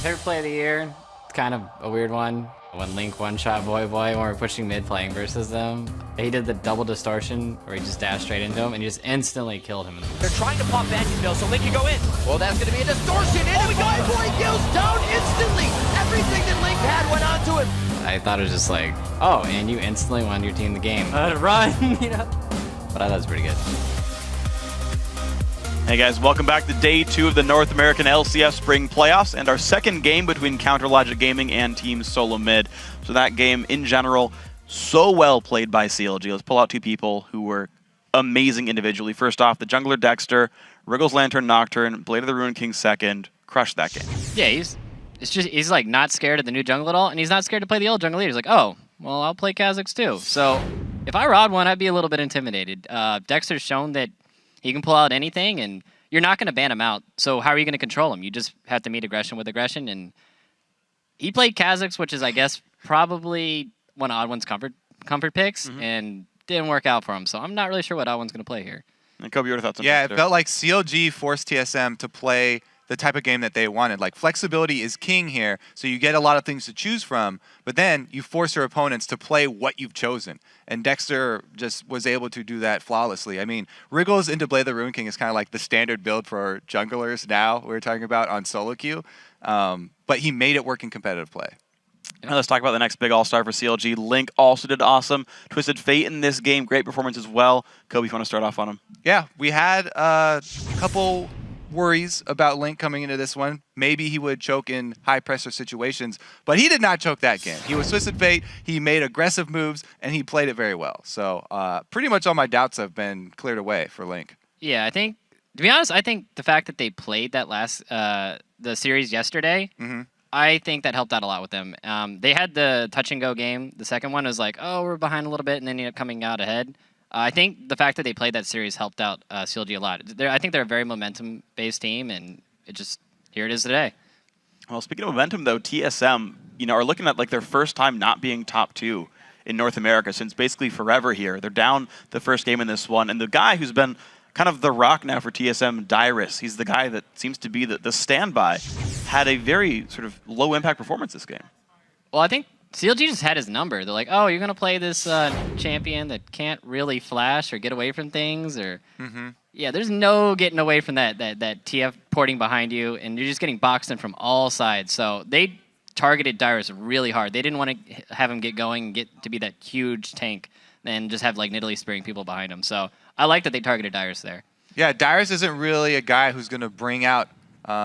Favorite play of the year, it's kind of a weird one. When Link one-shot Boy when we were pushing mid playing versus them, he did the double distortion where he just dashed straight into him and he just instantly killed him. They're trying to pop Vantage Mill, so Link can go in. Well, that's going to be a distortion. Oh my god, boy kills down instantly. Everything that Link had went onto him. I thought it was just like, oh, and you instantly won your team the game. Run, you know. But I thought it was pretty good. Hey guys, welcome back to day 2 of the North American LCS Spring Playoffs and our second game between Counterlogic Gaming and Team SoloMid. So that game, in general, so well played by CLG. Let's pull out 2 people who were amazing individually. First off, the jungler Dexter, Wriggle's Lantern Nocturne, Blade of the Ruined King second, crushed that game. Yeah, he's like not scared of the new jungle at all, and he's not scared to play the old jungle leader. He's like, oh, well, I'll play Kha'Zix too. So if I were OddOne, I'd be a little bit intimidated. Dexter's shown that he can pull out anything, and you're not going to ban him out. So how are you going to control him? You just have to meet aggression with aggression. And he played Kha'Zix, which is, I guess, probably one of OddOne's comfort picks, and didn't work out for him. So I'm not really sure what OddOne's going to play here. And Kobe, your thoughts on Yeah, Dexter? it felt like CLG forced TSM to play the type of game that they wanted. Like, flexibility is king here, so you get a lot of things to choose from, but then you force your opponents to play what you've chosen. And Dexter just was able to do that flawlessly. I mean, Wriggles into Blade of the Ruined King is kind of like the standard build for junglers now, we're talking about on solo queue. But he made it work in competitive play. Now let's talk about the next big all-star for CLG. Link also did awesome. Twisted Fate in this game, great performance as well. Kobe, if you want to start off on him. Yeah, we had a couple worries about Link coming into this one. Maybe he would choke in high-pressure situations, but he did not choke that game. He was Twisted Fate, he made aggressive moves, and he played it very well. So pretty much all my doubts have been cleared away for Link. Yeah, I think, to be honest, I think the fact that they played that last, the series yesterday, I think that helped out a lot with them. They had the touch-and-go game. The second one was like, oh, we're behind a little bit, and then ended up coming out ahead. I think the fact that they played that series helped out CLG a lot. I think they're a very momentum-based team, and here it is today. Well, speaking of momentum, though, TSM, are looking at like their first time not being top 2 in North America since basically forever here. They're down the first game in this one, and the guy who's been kind of the rock now for TSM, Dyrus, he's the guy that seems to be the standby, had a very sort of low-impact performance this game. Well, I think CLG just had his number. They're like, oh, you're going to play this champion that can't really flash or get away from things. Or yeah, there's no getting away from that TF porting behind you, and you're just getting boxed in from all sides. So they targeted Dyrus really hard. They didn't want to have him get going and get to be that huge tank and just have like Nidalee spearing people behind him. So I like that they targeted Dyrus there. Yeah, Dyrus isn't really a guy who's going to bring out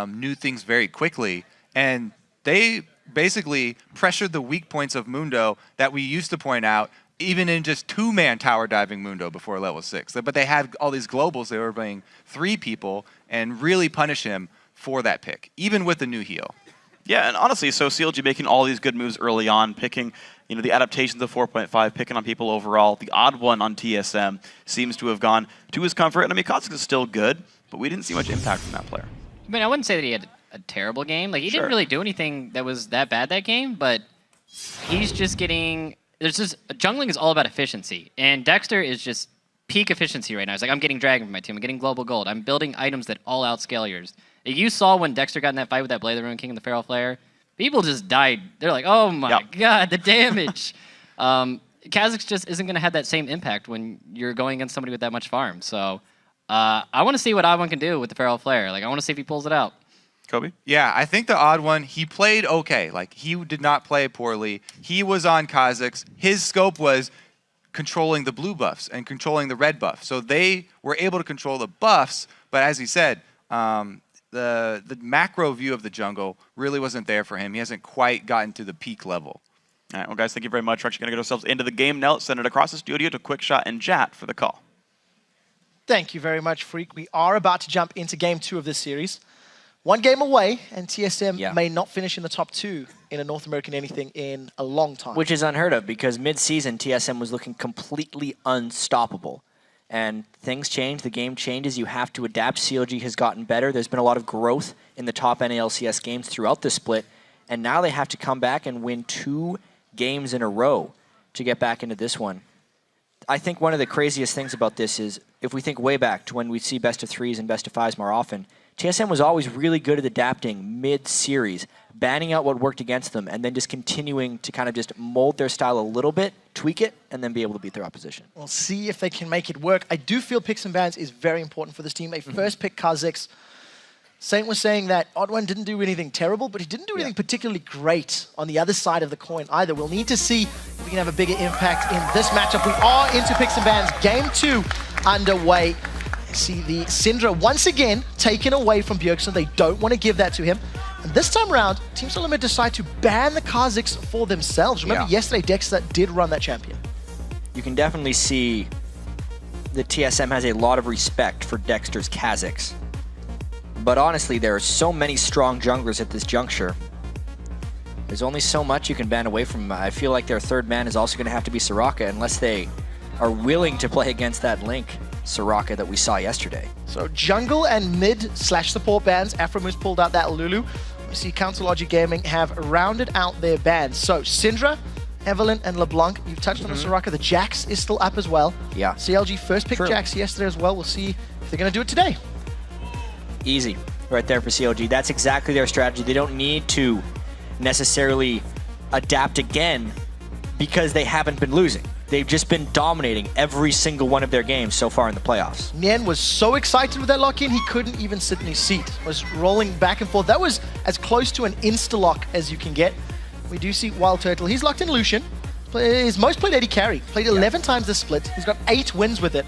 new things very quickly, and they basically pressured the weak points of Mundo that we used to point out, even in just 2-man tower diving Mundo before level 6. But they had all these globals, they were playing 3 people, and really punish him for that pick, even with the new heal. Yeah, and honestly, so CLG making all these good moves early on, picking the adaptations of 4.5, picking on people overall. The OddOne on TSM seems to have gone to his comfort. And I mean, Kha'Zix is still good, but we didn't see much impact from that player. I mean, I wouldn't say that he had a terrible game. Like, he didn't really do anything that was that bad that game, but he's just getting... Jungling is all about efficiency, and Dexter is just peak efficiency right now. It's like, I'm getting Dragon for my team, I'm getting Global Gold, I'm building items that all outscale yours. You saw when Dexter got in that fight with that Blade of the Ruined King and the Feral Flare, people just died. They're like, oh my god, the damage. Kha'Zix just isn't going to have that same impact when you're going against somebody with that much farm. So I want to see what OddOne can do with the Feral Flare. Like, I want to see if he pulls it out. Kobe? Yeah, I think the OddOne, he played okay. Like, he did not play poorly. He was on Kha'Zix. His scope was controlling the blue buffs and controlling the red buff. So they were able to control the buffs, but as he said, the macro view of the jungle really wasn't there for him. He hasn't quite gotten to the peak level. All right, well, guys, thank you very much. We're actually going to get ourselves into the game now. Let's send it across the studio to Quickshot and Jat for the call. Thank you very much, Freak. We are about to jump into Game 2 of this series. 1 game away, and TSM may not finish in the top 2 in a North American anything in a long time. Which is unheard of, because mid-season, TSM was looking completely unstoppable. And things change, the game changes, you have to adapt. CLG has gotten better. There's been a lot of growth in the top NALCS games throughout the split, and now they have to come back and win 2 games in a row to get back into this one. I think one of the craziest things about this is, if we think way back to when we see best of 3s and best of 5s more often, TSM was always really good at adapting mid-series, banning out what worked against them, and then just continuing to kind of just mold their style a little bit, tweak it, and then be able to beat their opposition. We'll see if they can make it work. I do feel picks and bans is very important for this team. They first pick Kha'Zix. Saint was saying that OddOne didn't do anything terrible, but he didn't do anything particularly great on the other side of the coin either. We'll need to see if we can have a bigger impact in this matchup. We are into picks and bans. Game 2 underway. See the Syndra once again taken away from Bjergsen. They don't want to give that to him. And this time around, Team SoloMid decide to ban the Kha'Zix for themselves. Remember yesterday, Dexter did run that champion. You can definitely see the TSM has a lot of respect for Dexter's Kha'Zix. But honestly, there are so many strong junglers at this juncture. There's only so much you can ban away from. I feel like their third man is also going to have to be Soraka unless they are willing to play against that Link Soraka that we saw yesterday. So jungle and mid/support bans. Aphromoo's pulled out that Lulu. We see CounterLogic Gaming have rounded out their bans. So Syndra, Evelyn, and LeBlanc. You've touched on the Soraka. The Jax is still up as well. Yeah. CLG first picked Jax yesterday as well. We'll see if they're going to do it today. Easy right there for CLG. That's exactly their strategy. They don't need to necessarily adapt again because they haven't been losing. They've just been dominating every single one of their games so far in the playoffs. Nien was so excited with that lock-in, he couldn't even sit in his seat. Was rolling back and forth. That was as close to an insta-lock as you can get. We do see WildTurtle. He's locked in Lucian. His most played AD carry. Played 11 times this split. He's got 8 wins with it.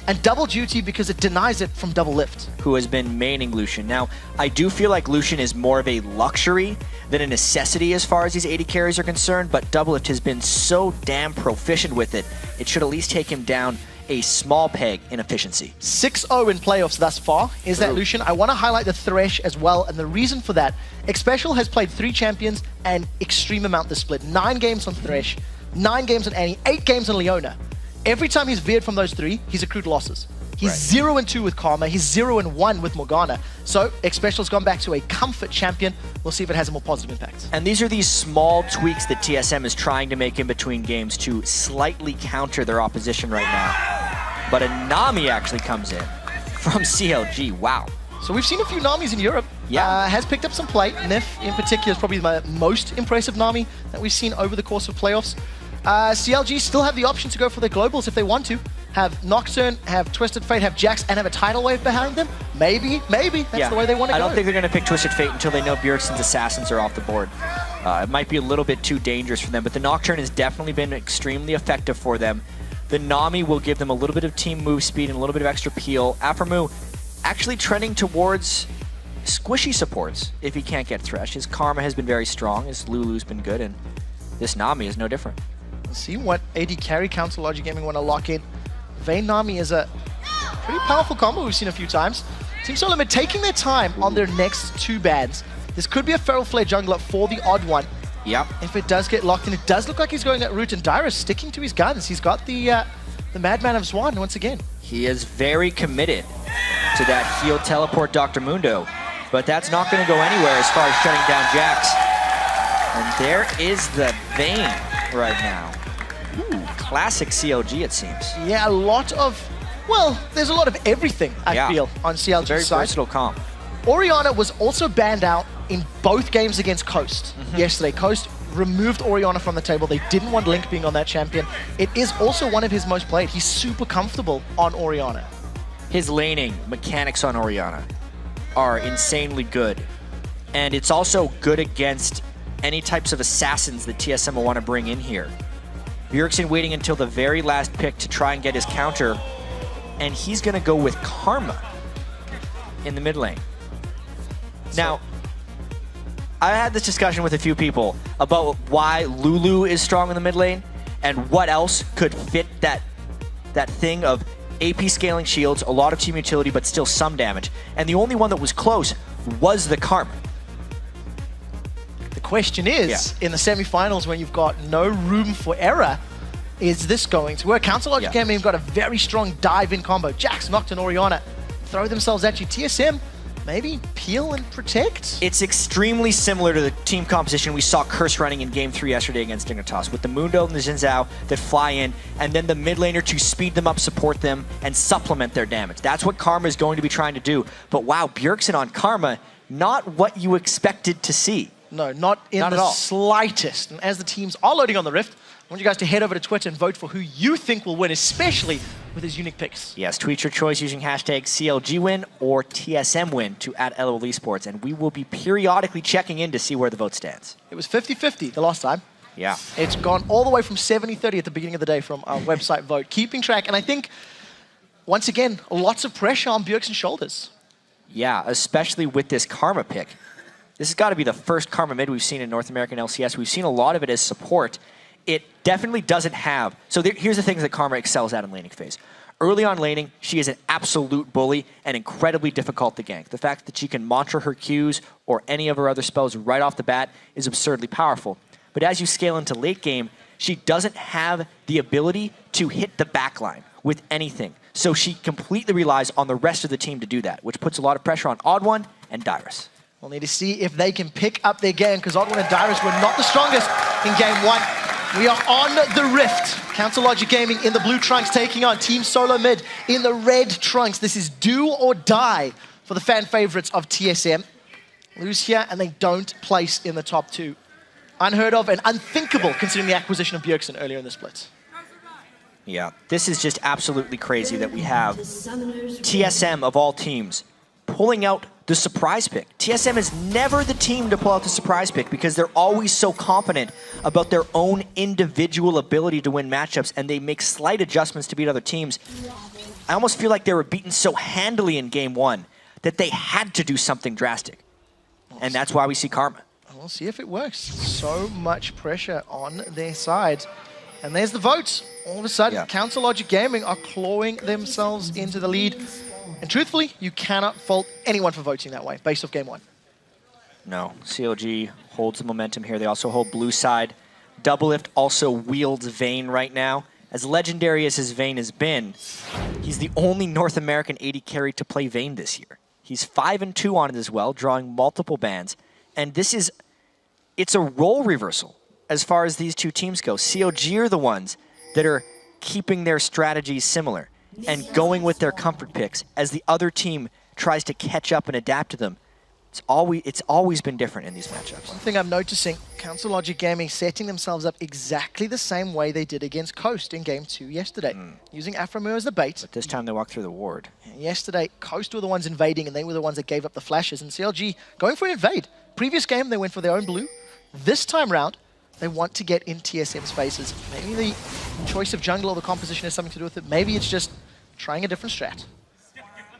And double duty because it denies it from Doublelift. Who has been maining Lucian. Now, I do feel like Lucian is more of a luxury than a necessity as far as these AD carries are concerned, but Doublelift has been so damn proficient with it, it should at least take him down a small peg in efficiency. 6-0 in playoffs thus far is that Lucian. I want to highlight the Thresh as well, and the reason for that, Xpecial has played 3 champions and extreme amount this split. 9 games on Thresh, 9 games on Annie, 8 games on Leona. Every time he's veered from those 3, he's accrued losses. He's 0-2 with Karma, he's 0-1 with Morgana. So Xpecial's gone back to a comfort champion. We'll see if it has a more positive impact. And these are these small tweaks that TSM is trying to make in between games to slightly counter their opposition right now. But a Nami actually comes in from CLG, wow. So we've seen a few Namis in Europe. Yeah. Has picked up some play. Nif in particular is probably my most impressive Nami that we've seen over the course of playoffs. CLG still have the option to go for their globals if they want to. Have Nocturne, have Twisted Fate, have Jax, and have a tidal wave behind them. Maybe that's the way they want to go. I don't think they're going to pick Twisted Fate until they know Bjergsen's assassins are off the board. It might be a little bit too dangerous for them, but the Nocturne has definitely been extremely effective for them. The Nami will give them a little bit of team move speed and a little bit of extra peel. Aphromoo actually trending towards squishy supports if he can't get Thresh. His Karma has been very strong, his Lulu's been good, and this Nami is no different. Let's see what AD carry CounterLogic Gaming want to lock in. Vayne Nami is a pretty powerful combo we've seen a few times. Team SoloMid taking their time on their next 2 bans. This could be a Feral Flare jungler for TheOddOne. Yep. If it does get locked in, it does look like he's going that route, and Dyrus sticking to his guns. He's got the Madman of Swan once again. He is very committed to that heal teleport Dr. Mundo, but that's not going to go anywhere as far as shutting down Jax. And there is the Vayne right now. Ooh, classic CLG, it seems. Yeah, a lot of, well, there's a lot of everything, I feel, on CLG's very side. versatile comp. Orianna was also banned out in both games against Coast yesterday. Coast removed Orianna from the table. They didn't want Link being on that champion. It is also one of his most played. He's super comfortable on Orianna. His laning mechanics on Orianna are insanely good. And it's also good against any types of assassins that TSM will want to bring in here. Bjergsen waiting until the very last pick to try and get his counter, and he's going to go with Karma in the mid lane. Now, I had this discussion with a few people about why Lulu is strong in the mid lane and what else could fit that thing of AP scaling shields, a lot of team utility, but still some damage. And the only one that was close was the Karma. The question is, in the semifinals when you've got no room for error, is this going to work? CounterLogic Gaming have got a very strong dive-in combo. Jax, Nocturne, Orianna throw themselves at you. TSM maybe peel and protect? It's extremely similar to the team composition we saw Curse running in Game 3 yesterday against Dignitas, with the Mundo and the Zhao that fly in, and then the mid laner to speed them up, support them, and supplement their damage. That's what Karma is going to be trying to do. But wow, Bjergsen on Karma, not what you expected to see. No, not in the slightest. And as the teams are loading on the Rift, I want you guys to head over to Twitter and vote for who you think will win, especially with his unique picks. Yes, tweet your choice using hashtag CLG win or TSM win to @LOL Esports, and we will be periodically checking in to see where the vote stands. It was 50-50 the last time. Yeah. It's gone all the way from 70-30 at the beginning of the day from our website vote. Keeping track, and I think, once again, lots of pressure on Bjergsen's shoulders. Yeah, especially with this Karma pick. This has got to be the first Karma mid we've seen in North American LCS. We've seen a lot of it as support. It definitely doesn't have... So here's the things that Karma excels at in laning phase. Early on laning, she is an absolute bully and incredibly difficult to gank. The fact that she can mantra her Qs or any of her other spells right off the bat is absurdly powerful. But as you scale into late game, she doesn't have the ability to hit the backline with anything. So she completely relies on the rest of the team to do that, which puts a lot of pressure on OddOne and Dyrus. We'll need to see if they can pick up their game, because OddOne and Dyrus were not the strongest in Game 1. We are on the Rift. CounterLogic Gaming in the blue trunks taking on Team SoloMid in the red trunks. This is do or die for the fan favorites of TSM. Lose here and they don't place in the top 2. Unheard of and unthinkable considering the acquisition of Bjergsen earlier in the split. Yeah, this is just absolutely crazy that we have TSM of all teams pulling out the surprise pick. TSM is never the team to pull out the surprise pick because they're always so confident about their own individual ability to win matchups, and they make slight adjustments to beat other teams. I almost feel like they were beaten so handily in Game 1 that they had to do something drastic. And that's why we see Karma. We'll see if it works. So much pressure on their side. And there's the votes. All of a sudden, CounterLogic Gaming are clawing themselves into the lead. And truthfully, you cannot fault anyone for voting that way, based off Game 1. No, CLG holds the momentum here. They also hold blue side. Doublelift also wields Vayne right now. As legendary as his Vayne has been, he's the only North American AD carry to play Vayne this year. He's 5-2 on it as well, drawing multiple bans. And it's a role reversal as far as these two teams go. CLG are the ones that are keeping their strategies similar and going with their comfort picks as the other team tries to catch up and adapt to them. It's always been different in these matchups. One thing I'm noticing, CounterLogic Gaming setting themselves up exactly the same way they did against Coast in Game 2 yesterday, using Aphromoo as the bait. But this time they walked through the ward. Yesterday, Coast were the ones invading, and they were the ones that gave up the flashes, and CLG going for an invade. Previous game, they went for their own blue. This time round, they want to get in TSM's faces. Maybe the choice of jungle or the composition has something to do with it. Maybe it's just trying a different strat.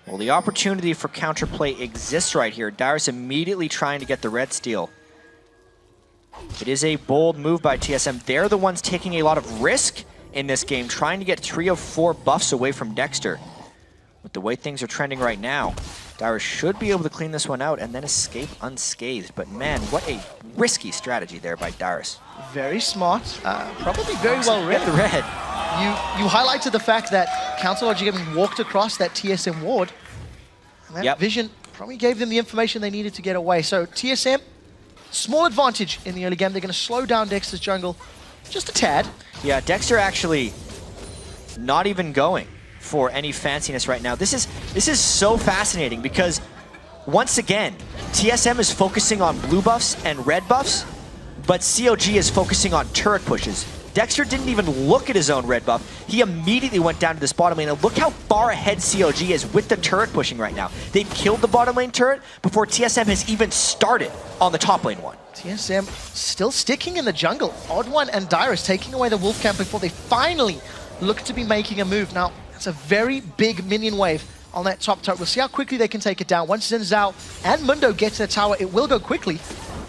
Well, the opportunity for counterplay exists right here. Dyrus immediately trying to get the red steal. It is a bold move by TSM. They're the ones taking a lot of risk in this game, trying to get 3 of 4 buffs away from Dexter. With the way things are trending right now, Dyrus should be able to clean this one out and then escape unscathed. But man, what a risky strategy there by Dyrus. Very smart, probably very well read. Get the red. You highlighted the fact that CounterLogic Gaming walked across that TSM ward. And that vision probably gave them the information they needed to get away. So TSM, small advantage in the early game. They're going to slow down Dexter's jungle just a tad. Yeah, Dexter actually not even going for any fanciness right now. This is so fascinating because once again, TSM is focusing on blue buffs and red buffs, but CLG is focusing on turret pushes. Dexter didn't even look at his own red buff. He immediately went down to this bottom lane, and look how far ahead CLG is with the turret pushing right now. They've killed the bottom lane turret before TSM has even started on the top lane one. TSM still sticking in the jungle. OddOne and Dyrus taking away the Wolf Camp before they finally look to be making a move. Now, it's a very big minion wave on that top turret. We'll see how quickly they can take it down. Once Zhao and Mundo get to the tower, it will go quickly.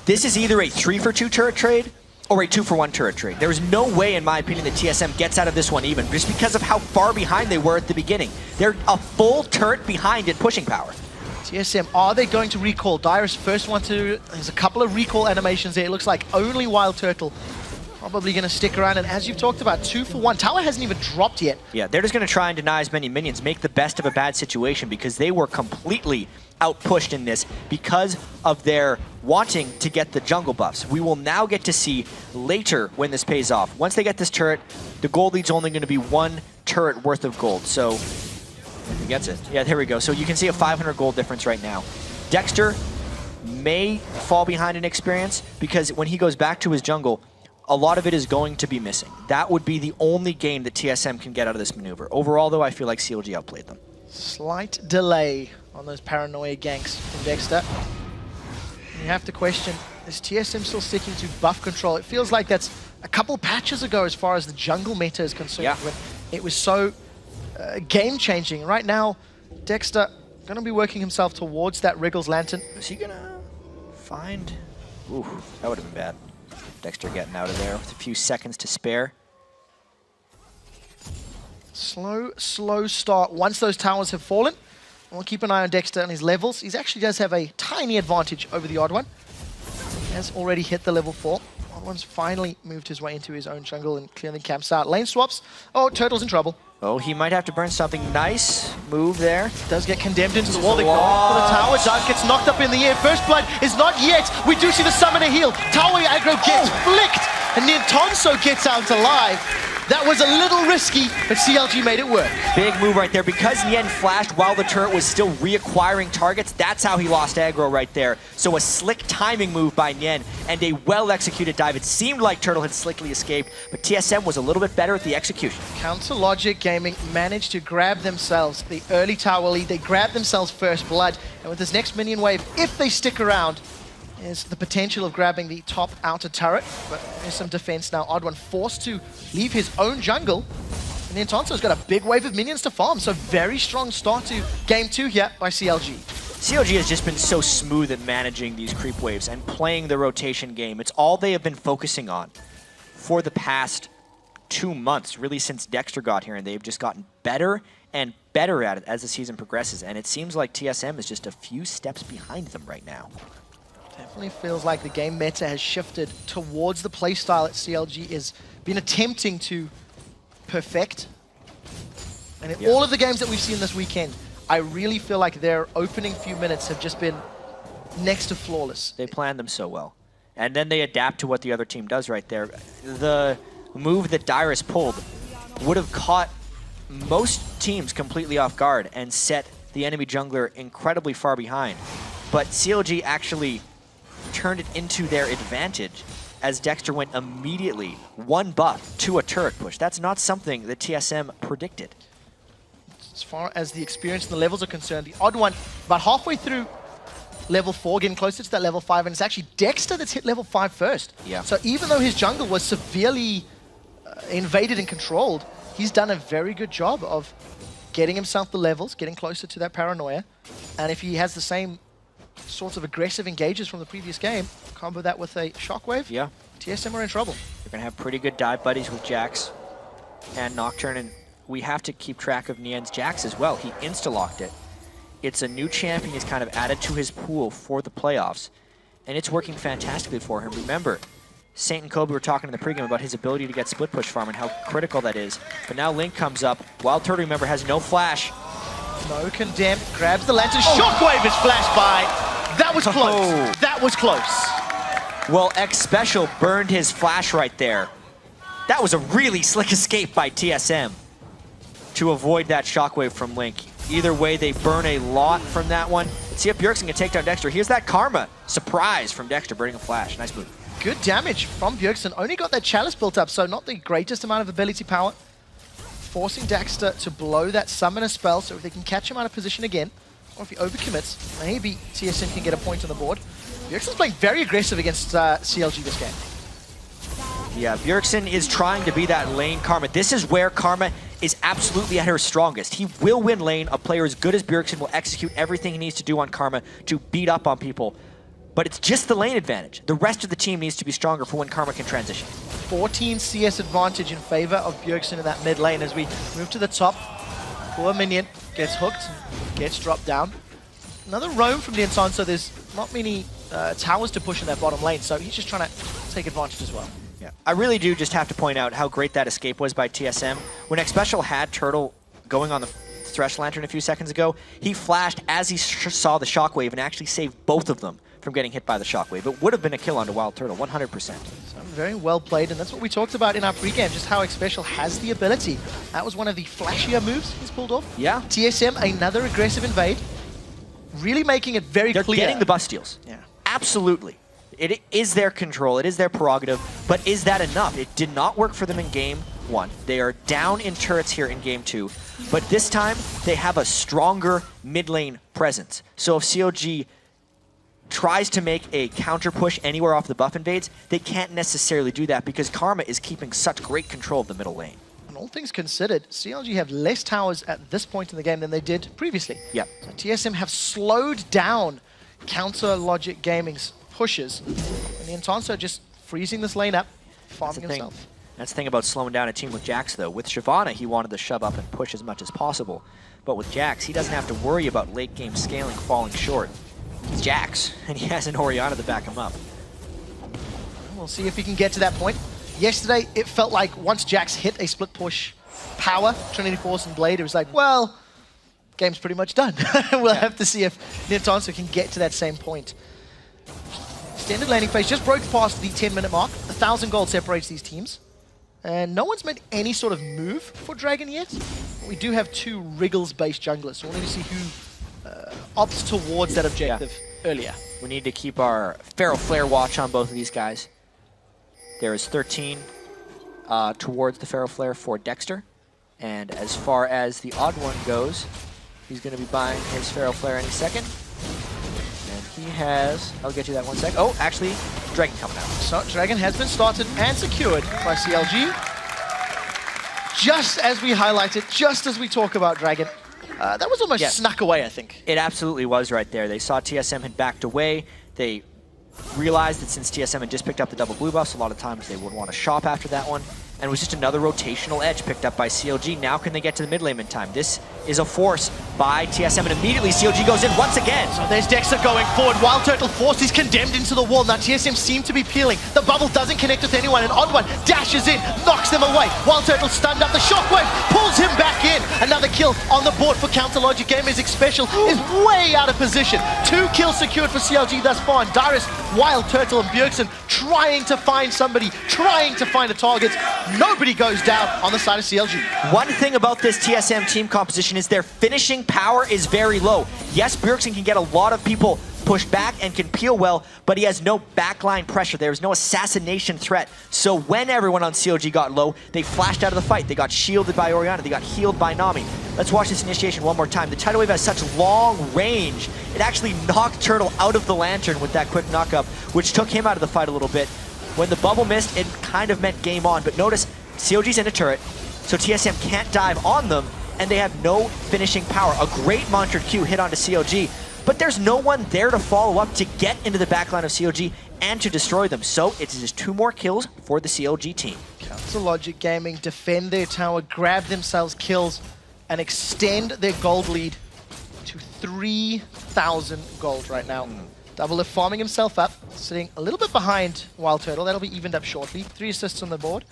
This is either a 3-for-2 turret trade or a 2-for-1 turret trade. There is no way, in my opinion, that TSM gets out of this one even, just because of how far behind they were at the beginning. They're a full turret behind at pushing power. TSM, are they going to recall? Dyrus first one to... There's a couple of recall animations there. It looks like only WildTurtle probably going to stick around, and as you've talked about, 2 for 1. Tower hasn't even dropped yet. Yeah, they're just going to try and deny as many minions, make the best of a bad situation, because they were completely outpushed in this because of their wanting to get the jungle buffs. We will now get to see later when this pays off. Once they get this turret, the gold lead's only going to be 1 turret worth of gold. So, he gets it. Yeah, there we go. So you can see a 500 gold difference right now. Dexter may fall behind in experience because when he goes back to his jungle, a lot of it is going to be missing. That would be the only game that TSM can get out of this maneuver. Overall, though, I feel like CLG outplayed them. Slight delay on those paranoia ganks from Dexter. You have to question, is TSM still sticking to buff control? It feels like that's a couple patches ago as far as the jungle meta is concerned, when it was so game-changing. Right now, Dexter going to be working himself towards that Wriggles Lantern. Is he going to find... Ooh, that would have been bad. Dexter getting out of there with a few seconds to spare. Slow start. Once those towers have fallen, we'll keep an eye on Dexter and his levels. He actually does have a tiny advantage over TheOddOne. He has already hit the level 4. TheOddOne's finally moved his way into his own jungle and clearly camps out. Lane swaps. Oh, Turtle's in trouble. Oh, he might have to burn something. Nice move there. Does get condemned into the wall. They go for the tower. Dyrus gets knocked up in the air. First blood is not yet. We do see the summoner heal. Tower aggro gets flicked. And Nien gets out alive. That was a little risky, but CLG made it work. Big move right there. Because Nien flashed while the turret was still reacquiring targets, that's how he lost aggro right there. So a slick timing move by Nien and a well-executed dive. It seemed like Turtle had slickly escaped, but TSM was a little bit better at the execution. Counter Logic Gaming managed to grab themselves the early tower lead. They grabbed themselves first blood, and with this next minion wave, if they stick around, is the potential of grabbing the top outer turret, but there's some defense now. TheOddOne forced to leave his own jungle, and then Tonso's got a big wave of minions to farm, so very strong start to game 2 here by CLG. CLG has just been so smooth at managing these creep waves and playing the rotation game. It's all they have been focusing on for the past 2 months, really since Dexter got here, and they've just gotten better and better at it as the season progresses, and it seems like TSM is just a few steps behind them right now. Definitely feels like the game meta has shifted towards the playstyle that CLG has been attempting to perfect. And in all of the games that we've seen this weekend, I really feel like their opening few minutes have just been next to flawless. They plan them so well. And then they adapt to what the other team does right there. The move that Dyrus pulled would have caught most teams completely off guard and set the enemy jungler incredibly far behind. But CLG actually turned it into their advantage as Dexter went immediately 1 buff to a turret push. That's not something that TSM predicted. As far as the experience and the levels are concerned, TheOddOne about halfway through level 4, getting closer to that level 5, and it's actually Dexter that's hit level 5 first. Yeah. So even though his jungle was severely invaded and controlled, he's done a very good job of getting himself the levels, getting closer to that paranoia, and if he has the same sorts of aggressive engages from the previous game, combo that with a shockwave, yeah, TSM are in trouble. They're going to have pretty good dive buddies with Jax and Nocturne, and we have to keep track of Nien's Jax as well. He insta-locked it. It's a new champion he's kind of added to his pool for the playoffs, and it's working fantastically for him. Remember, Saint and Kobe were talking in the pregame about his ability to get split push farm and how critical that is. But now Link comes up. WildTurtle, remember, has no flash. No condemn, grabs the lantern. Shockwave is flashed by. That was close. That was close. Well, Xpecial burned his flash right there. That was a really slick escape by TSM to avoid that shockwave from Link. Either way, they burn a lot from that one. Let's see if Bjergsen can take down Dexter. Here's that Karma surprise from Dexter, burning a flash. Nice move. Good damage from Bjergsen. Only got that Chalice built up, so not the greatest amount of ability power. Forcing Dexter to blow that summoner spell so if they can catch him out of position again, or if he overcommits, maybe TSM can get a point on the board. Bjergsen's playing very aggressive against CLG this game. Yeah, Bjergsen is trying to be that lane Karma. This is where Karma is absolutely at her strongest. He will win lane. A player as good as Bjergsen will execute everything he needs to do on Karma to beat up on people. But it's just the lane advantage. The rest of the team needs to be stronger for when Karma can transition. 14 CS advantage in favor of Bjergsen in that mid lane as we move to the top. Poor minion gets hooked, gets dropped down. Another roam from Nien, so there's not many towers to push in that bottom lane, so he's just trying to take advantage as well. Yeah, I really do just have to point out how great that escape was by TSM. When Xpecial had Turtle going on the Thresh Lantern a few seconds ago, he flashed as he saw the Shockwave and actually saved both of them from getting hit by the Shockwave. It would have been a kill onto WildTurtle, 100%. So very well played, and that's what we talked about in our pregame, just how Xpecial has the ability. That was one of the flashier moves he's pulled off. Yeah. TSM, another aggressive invade. Really making it very They're clear. getting the buff steals. Yeah. Absolutely. It is their control, it is their prerogative, but is that enough? It did not work for them in game 1. They are down in turrets here in game 2, but this time they have a stronger mid lane presence. So if CLG tries to make a counter push anywhere off the buff invades, they can't necessarily do that because Karma is keeping such great control of the middle lane. And all things considered, CLG have less towers at this point in the game than they did previously. Yep. So TSM have slowed down Counter Logic Gaming's pushes, and the Entonso just freezing this lane up, farming himself. That's the thing about slowing down a team with Jax, though. With Shyvana, he wanted to shove up and push as much as possible. But with Jax, he doesn't have to worry about late game scaling falling short. He's Jax, and he has an Orianna to back him up. We'll see if he can get to that point. Yesterday, it felt like once Jax hit a split push power, Trinity Force and Blade, it was like, well, game's pretty much done. We'll have to see if Entonso can get to that same point. Extended laning phase just broke past the 10-minute mark. 1,000 gold separates these teams. And no one's made any sort of move for Dragon yet. We do have 2 Wriggles-based junglers, so we'll need to see who opts towards that objective earlier. We need to keep our Feral Flare watch on both of these guys. There is 13 towards the Feral Flare for Dexter. And as far as TheOddOne goes, he's going to be buying his Feral Flare any second. And he has, I'll get you that one sec. Oh, actually, Dragon coming out. So Dragon has been started and secured by CLG. Just as we highlighted, just as we talk about Dragon, that was almost snuck away, I think. It absolutely was right there. They saw TSM had backed away. They realized that since TSM had just picked up the double blue buffs, a lot of times they would want to shop after that one. And it was just another rotational edge picked up by CLG. Now can they get to the mid lane in time? This is a force by TSM, and immediately CLG goes in once again. So there's Dexter going forward. WildTurtle force is condemned into the wall. Now TSM seem to be peeling. The bubble doesn't connect with anyone, and OddOne dashes in, knocks them away. WildTurtle stunned up. The shockwave pulls him back in. Another kill on the board for Counter Logic Gamers. Xpecial is way out of position. 2 kills secured for CLG thus far, and Dyrus, WildTurtle, and Bjergsen trying to find somebody, trying to find a target. Nobody goes down on the side of CLG. One thing about this TSM team composition is their finishing power is very low. Yes, Bjergsen can get a lot of people pushed back and can peel well, but he has no backline pressure. There is no assassination threat. So when everyone on CLG got low, they flashed out of the fight. They got shielded by Orianna. They got healed by Nami. Let's watch this initiation one more time. The tidal wave has such long range. It actually knocked Turtle out of the lantern with that quick knockup, which took him out of the fight a little bit. When the bubble missed, it kind of meant game on. But notice, CLG's in a turret, so TSM can't dive on them, and they have no finishing power. A great monitored Q hit onto CLG, but there's no one there to follow up to get into the backline of CLG and to destroy them. So it's just 2 more kills for the CLG team. Counter Logic Gaming defend their tower, grab themselves kills, and extend their gold lead to 3,000 gold right now. Doublelift farming himself up, sitting a little bit behind WildTurtle. That'll be evened up shortly. 3 assists on the board.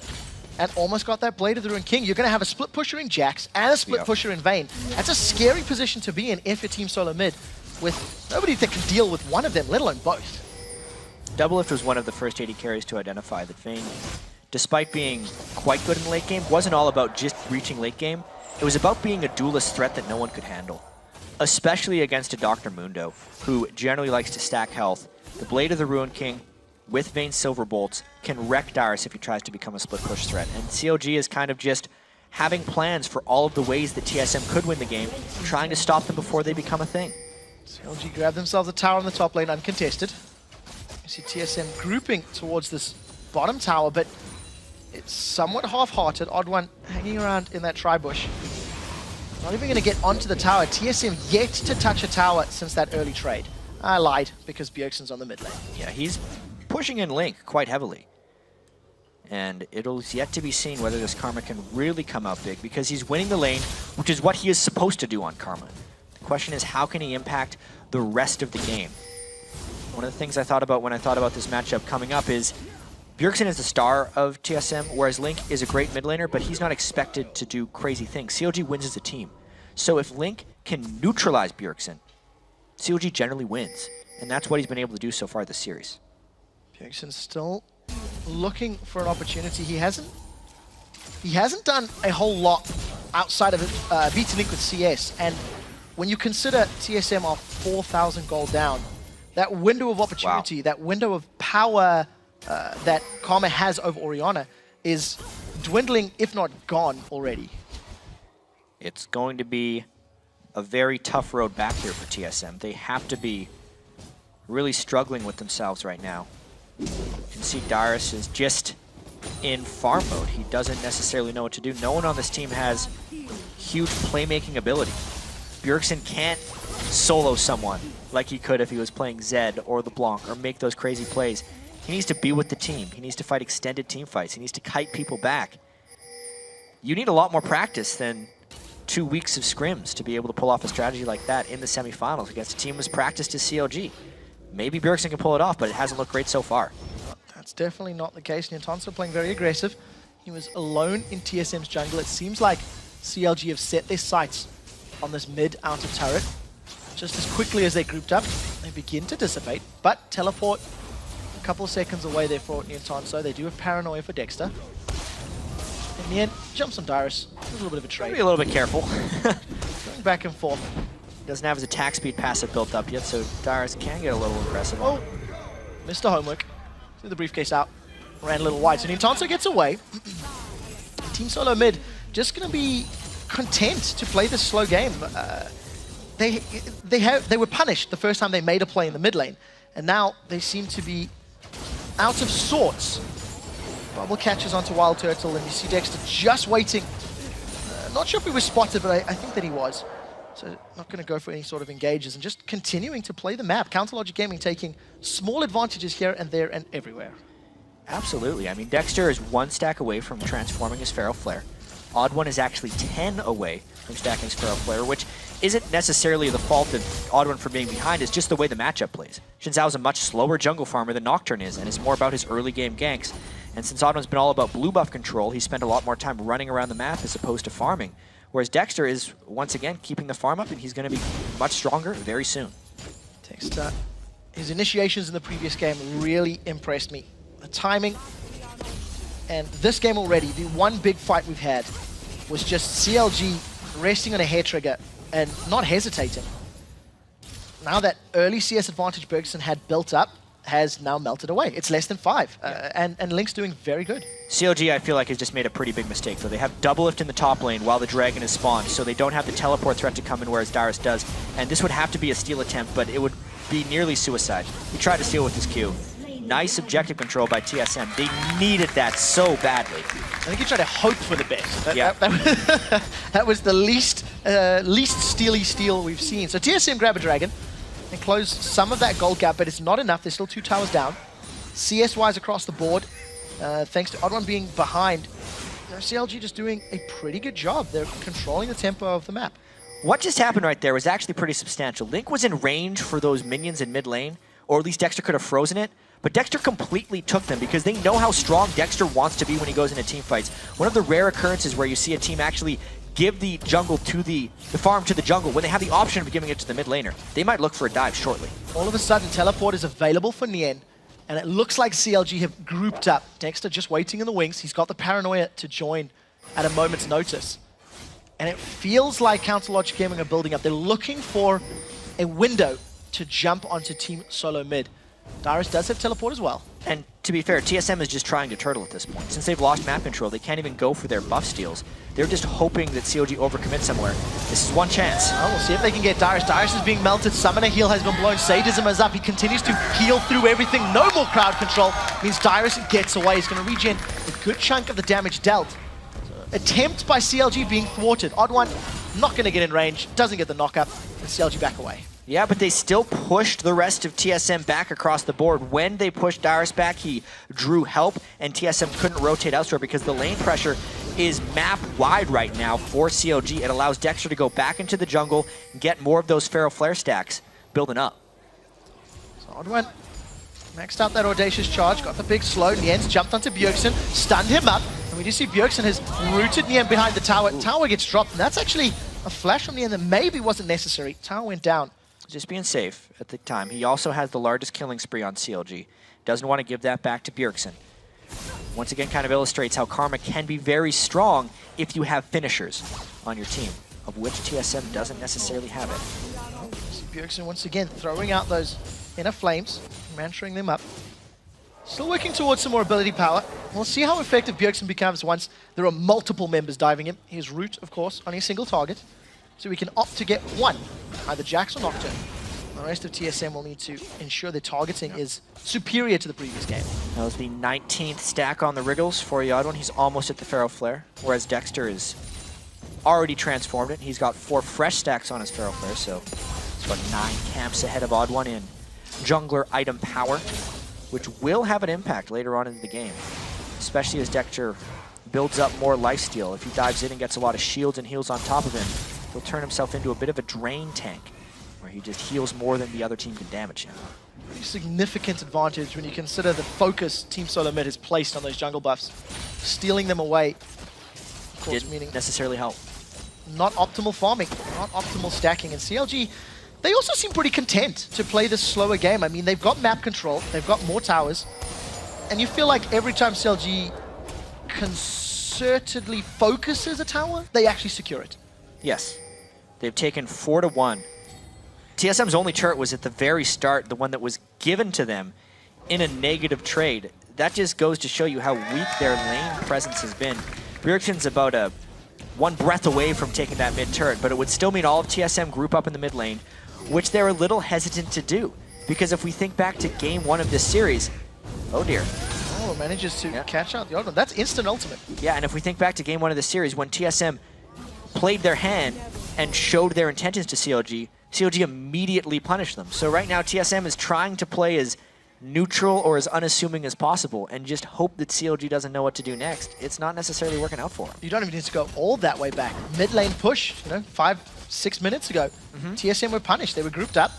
And almost got that Blade of the Ruined King. You're going to have a split pusher in Jax and a split pusher in Vayne. That's a scary position to be in if you're Team Solo Mid, with nobody that can deal with one of them, let alone both. Doublelift was one of the first AD carries to identify that Vayne, despite being quite good in the late game, wasn't all about just reaching late game. It was about being a duelist threat that no one could handle, especially against a Dr. Mundo, who generally likes to stack health. The Blade of the Ruined King with Vayne's Silver Bolts can wreck Dyrus if he tries to become a split push threat. And CLG is kind of just having plans for all of the ways that TSM could win the game, trying to stop them before they become a thing. CLG grab themselves a tower on the top lane uncontested. You see TSM grouping towards this bottom tower, but it's somewhat half-hearted. OddOne hanging around in that tri-bush. Not even going to get onto the tower. TSM yet to touch a tower since that early trade. I lied, because Bjergsen's on the mid lane. Yeah, he's pushing in Link quite heavily. And it'll yet to be seen whether this Karma can really come out big, because he's winning the lane, which is what he is supposed to do on Karma. The question is, how can he impact the rest of the game? One of the things I thought about when I thought about this matchup coming up is, Bjergsen is the star of TSM, whereas Link is a great mid laner, but he's not expected to do crazy things. CLG wins as a team. So if Link can neutralize Bjergsen, CLG generally wins. And that's what he's been able to do so far this series. Bjergsen's still looking for an opportunity. He hasn't done a whole lot outside of beating Link with CS. And when you consider TSM are 4,000 gold down, that window of opportunity, that window of power that Karma has over Orianna is dwindling, if not gone already. It's going to be a very tough road back here for TSM. They have to be really struggling with themselves right now. You can see Dyrus is just in farm mode. He doesn't necessarily know what to do. No one on this team has huge playmaking ability. Bjergsen can't solo someone like he could if he was playing Zed or LeBlanc or make those crazy plays. He needs to be with the team. He needs to fight extended team fights. He needs to kite people back. You need a lot more practice than 2 weeks of scrims to be able to pull off a strategy like that in the semifinals against a team as practiced as CLG. Maybe Bjergsen can pull it off, but it hasn't looked great so far. That's definitely not the case. Nien playing very aggressive. He was alone in TSM's jungle. It seems like CLG have set their sights on this mid-outer turret. Just as quickly as they grouped up, they begin to dissipate, but teleport a couple of seconds away there for Nien. They do have paranoia for Dexter. And Nien jumps on Dyrus. A little bit of a trade. Be a little bit careful. Going back and forth. Doesn't have his attack speed passive built up yet, so Dyrus can get a little aggressive. Oh, Mr. Homework. Threw the briefcase out. Ran a little wide. So Nien gets away. Team Solo Mid just going to be content to play this slow game. They were punished the first time they made a play in the mid lane, and now they seem to be out of sorts. Bubble catches onto WildTurtle, and you see Dexter just waiting. Not sure if he was spotted, but I think that he was. So not going to go for any sort of engages and just continuing to play the map. Counterlogic Gaming taking small advantages here and there and everywhere. Absolutely. I mean, Dexter is 1 stack away from transforming his Feral Flare. OddOne is actually 10 away from stacking his Feral Flare, which isn't necessarily the fault of OddOne for being behind, it's just the way the matchup plays. Zhao is a much slower jungle farmer than Nocturne is, and is more about his early game ganks. And since OddOne's been all about blue buff control, he spent a lot more time running around the map as opposed to farming. Whereas Dexter is, once again, keeping the farm up, and he's going to be much stronger very soon. Dexter, his initiations in the previous game really impressed me. The timing, and this game already, the one big fight we've had was just CLG resting on a hair trigger and not hesitating. Now that early CS advantage Bjergsen had built up has now melted away. It's less than 5, and Link's doing very good. CLG, I feel like, has just made a pretty big mistake, though. They have Doublelift in the top lane while the Dragon is spawned, so they don't have the teleport threat to come in, whereas Dyrus does. And this would have to be a steal attempt, but it would be nearly suicide. He tried to steal with his Q. Nice objective control by TSM. They needed that so badly. I think he tried to hope for the best. That was the least steely steal we've seen. So TSM grab a Dragon and close some of that gold gap, but it's not enough. There's still 2 towers down. CS-wise across the board, thanks to OddOne being behind, CLG just doing a pretty good job. They're controlling the tempo of the map. What just happened right there was actually pretty substantial. Link was in range for those minions in mid lane, or at least Dexter could have frozen it, but Dexter completely took them because they know how strong Dexter wants to be when he goes into team fights. One of the rare occurrences where you see a team actually give the jungle to the farm to the jungle when they have the option of giving it to the mid laner. They might look for a dive shortly. All of a sudden, teleport is available for Nien, and it looks like CLG have grouped up. Dexter just waiting in the wings. He's got the paranoia to join at a moment's notice. And it feels like Counterlogic Gaming are building up. They're looking for a window to jump onto Team Solo Mid. Dyrus does have teleport as well. And to be fair, TSM is just trying to turtle at this point. Since they've lost map control, they can't even go for their buff steals. They're just hoping that CLG overcommits somewhere. This is one chance. Oh, we'll see if they can get Dyrus. Dyrus is being melted. Summoner heal has been blown. Sadism is up. He continues to heal through everything. No more crowd control. Means Dyrus gets away. He's going to regen a good chunk of the damage dealt. So, attempt by CLG being thwarted. OddOne not going to get in range. Doesn't get the knockup. And CLG back away. Yeah, but they still pushed the rest of TSM back across the board. When they pushed Dyrus back, he drew help, and TSM couldn't rotate elsewhere because the lane pressure is map-wide right now for CLG. It allows Dexter to go back into the jungle and get more of those Feral Flare stacks building up. So OddOne Maxed out that audacious charge, got the big slow. Nien's jumped onto Bjergsen, stunned him up. And we do see Bjergsen has rooted Nien behind the tower. Tower gets dropped, and that's actually a flash from Nien that maybe wasn't necessary. Tower went down. Just being safe at the time. He also has the largest killing spree on CLG. Doesn't want to give that back to Bjergsen. Once again, kind of illustrates how Karma can be very strong if you have finishers on your team, of which TSM doesn't necessarily have it. See Bjergsen once again throwing out those inner flames, mentoring them up. Still working towards some more ability power. We'll see how effective Bjergsen becomes once there are multiple members diving him. His root, of course, on a single target. So we can opt to get one, either Jax or Nocturne. The rest of TSM will need to ensure their targeting is superior to the previous game. That was the 19th stack on the Wriggles for TheOddOne. He's almost at the Pharaoh Flare, whereas Dexter is already transformed it. He's got 4 fresh stacks on his Pharaoh Flare, so he's got 9 camps ahead of OddOne in jungler item power, which will have an impact later on in the game, especially as Dexter builds up more lifesteal. If he dives in and gets a lot of shields and heals on top of him, he'll turn himself into a bit of a drain tank, where he just heals more than the other team can damage him. Pretty significant advantage when you consider the focus Team SoloMid has placed on those jungle buffs. Stealing them away, of course, Didn't meaning necessarily help. not optimal farming, not optimal stacking. And CLG, they also seem pretty content to play this slower game. I mean, they've got map control, they've got more towers, and you feel like every time CLG concertedly focuses a tower, they actually secure it. Yes. They've taken 4 to 1. TSM's only turret was at the very start, the one that was given to them in a negative trade. That just goes to show you how weak their lane presence has been. Bjergsen's about one breath away from taking that mid turret, but it would still mean all of TSM group up in the mid lane, which they're a little hesitant to do. Because if we think back to game 1 of this series, oh dear. Oh, manages to catch out the other one. That's instant ultimate. Yeah, and if we think back to game 1 of the series, when TSM played their hand and showed their intentions to CLG, CLG immediately punished them. So right now, TSM is trying to play as neutral or as unassuming as possible and just hope that CLG doesn't know what to do next. It's not necessarily working out for them. You don't even need to go all that way back. Mid lane push, 5-6 minutes ago. TSM were punished. They were grouped up.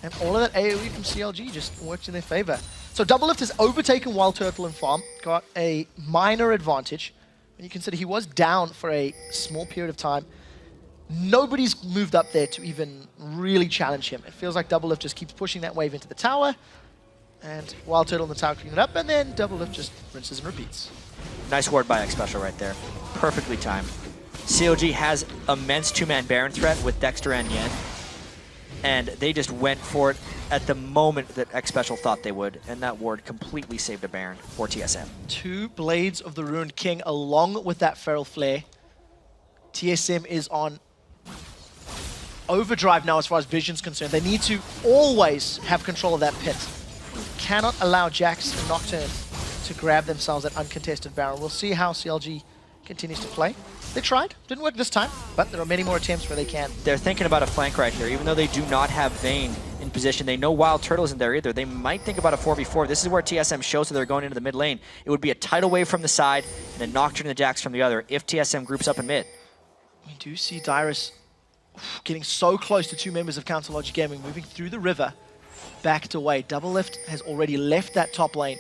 And all of that AoE from CLG just worked in their favor. So Doublelift has overtaken WildTurtle and farm, got a minor advantage. When you consider he was down for a small period of time, nobody's moved up there to even really challenge him. It feels like Doublelift just keeps pushing that wave into the tower, and WildTurtle in the tower clean it up, and then Doublelift just rinses and repeats. Nice ward by Xpecial right there. Perfectly timed. CLG has immense 2-man Baron threat with Dexter and Nien, and they just went for it at the moment that Xpecial thought they would, and that ward completely saved a Baron for TSM. 2 Blades of the Ruined King along with that Feral Flare. TSM is on overdrive now as far as Vision's concerned. They need to always have control of that pit. Cannot allow Jax and Nocturne to grab themselves that uncontested Baron. We'll see how CLG continues to play. They tried, didn't work this time, but there are many more attempts where they can. They're thinking about a flank right here. Even though they do not have Vayne in position, they know WildTurtle isn't there either. They might think about a 4v4. This is where TSM shows that they're going into the mid lane. It would be a tidal wave from the side, and then Nocturne and the Jax from the other if TSM groups up in mid. We do see Dyrus getting so close to 2 members of Council Logic Gaming, moving through the river, backed away. Doublelift has already left that top lane,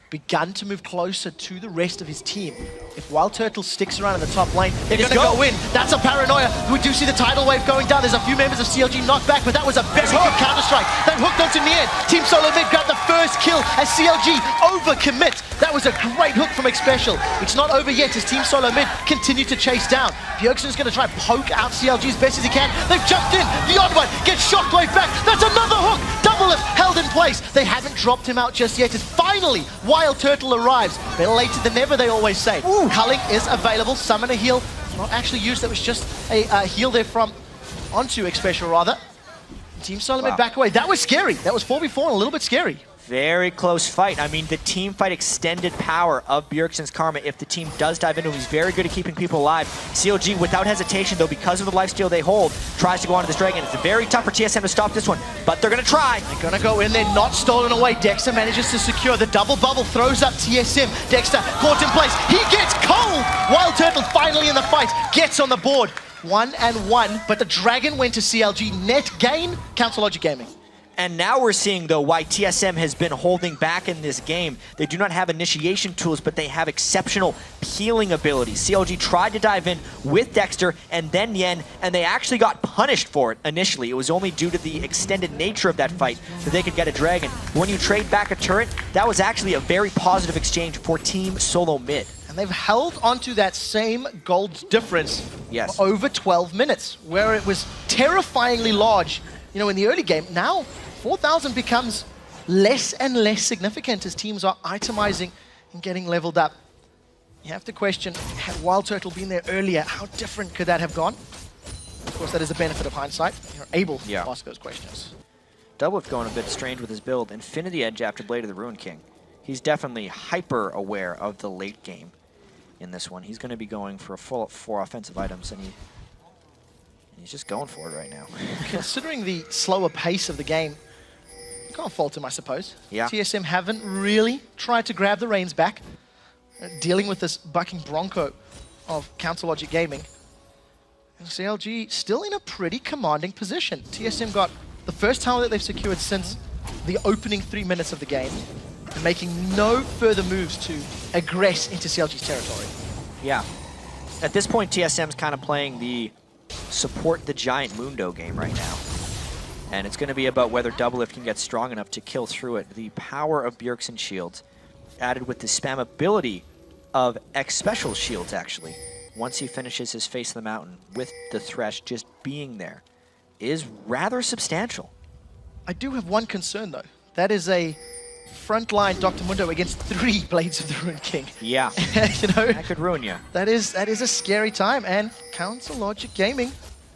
begun to move closer to the rest of his team. If WildTurtle sticks around in the top lane, they're going to go in. That's a paranoia. We do see the tidal wave going down. There's a few members of CLG knocked back, but that was a very good counter-strike. They've hooked onto Nien. Team SoloMid grabbed the first kill as CLG overcommit. That was a great hook from Xpecial. It's not over yet as Team SoloMid continue to chase down. Bjergsen's going to try and poke out CLG as best as he can. They've jumped in. TheOddOne gets shockwave back. That's another hook. Doublelift held in place. They haven't dropped him out just yet as finally WildTurtle arrives. Better later than never, they always say. Culling is available. Summon a heal. Not actually used. That was just a heal there from onto Xpecial rather. Team SoloMid back away. That was scary. That was 4v4 and a little bit scary. Very close fight. I mean, the team fight extended power of Bjergsen's Karma. If the team does dive into him, he's very good at keeping people alive. CLG, without hesitation, though, because of the lifesteal they hold, tries to go onto this dragon. It's very tough for TSM to stop this one, but they're going to try. They're going to go in there, not stolen away. Dexter manages to secure the double bubble, throws up TSM. Dexter caught in place. He gets cold! WildTurtle finally in the fight, gets on the board. 1-1, but the dragon went to CLG. Net gain, Council Logic Gaming. And now we're seeing, though, why TSM has been holding back in this game. They do not have initiation tools, but they have exceptional peeling abilities. CLG tried to dive in with Dexter and then Nien, and they actually got punished for it initially. It was only due to the extended nature of that fight that they could get a dragon. When you trade back a turret, that was actually a very positive exchange for Team SoloMid. And they've held onto that same gold difference for over 12 minutes, where it was terrifyingly large, you know, in the early game. Now, 4,000 becomes less and less significant as teams are itemizing and getting leveled up. You have to question, had WildTurtle been there earlier, how different could that have gone? Of course, that is the benefit of hindsight. You're able to ask those questions. Doublelift going a bit strange with his build. Infinity Edge after Blade of the Ruined King. He's definitely hyper aware of the late game in this one. He's going to be going for a full 4 offensive items, and he's just going for it right now. Considering the slower pace of the game, you can't fault him, I suppose. Yeah. TSM haven't really tried to grab the reins back, dealing with this bucking bronco of Council Logic Gaming. And CLG still in a pretty commanding position. TSM got the first tower that they've secured since the opening 3 minutes of the game, and making no further moves to aggress into CLG's territory. Yeah. At this point, TSM's kind of playing the support the giant Mundo game right now. And it's going to be about whether Doublelift can get strong enough to kill through it. The power of Bjergsen shields, added with the spam ability of Xpecial shields, actually. Once he finishes his Face of the Mountain with the Thresh just being there, is rather substantial. I do have one concern, though. That is a frontline Dr. Mundo against 3 Blades of the Ruined King. Yeah. You know, That could ruin you. that is a scary time, and Council Logic Gaming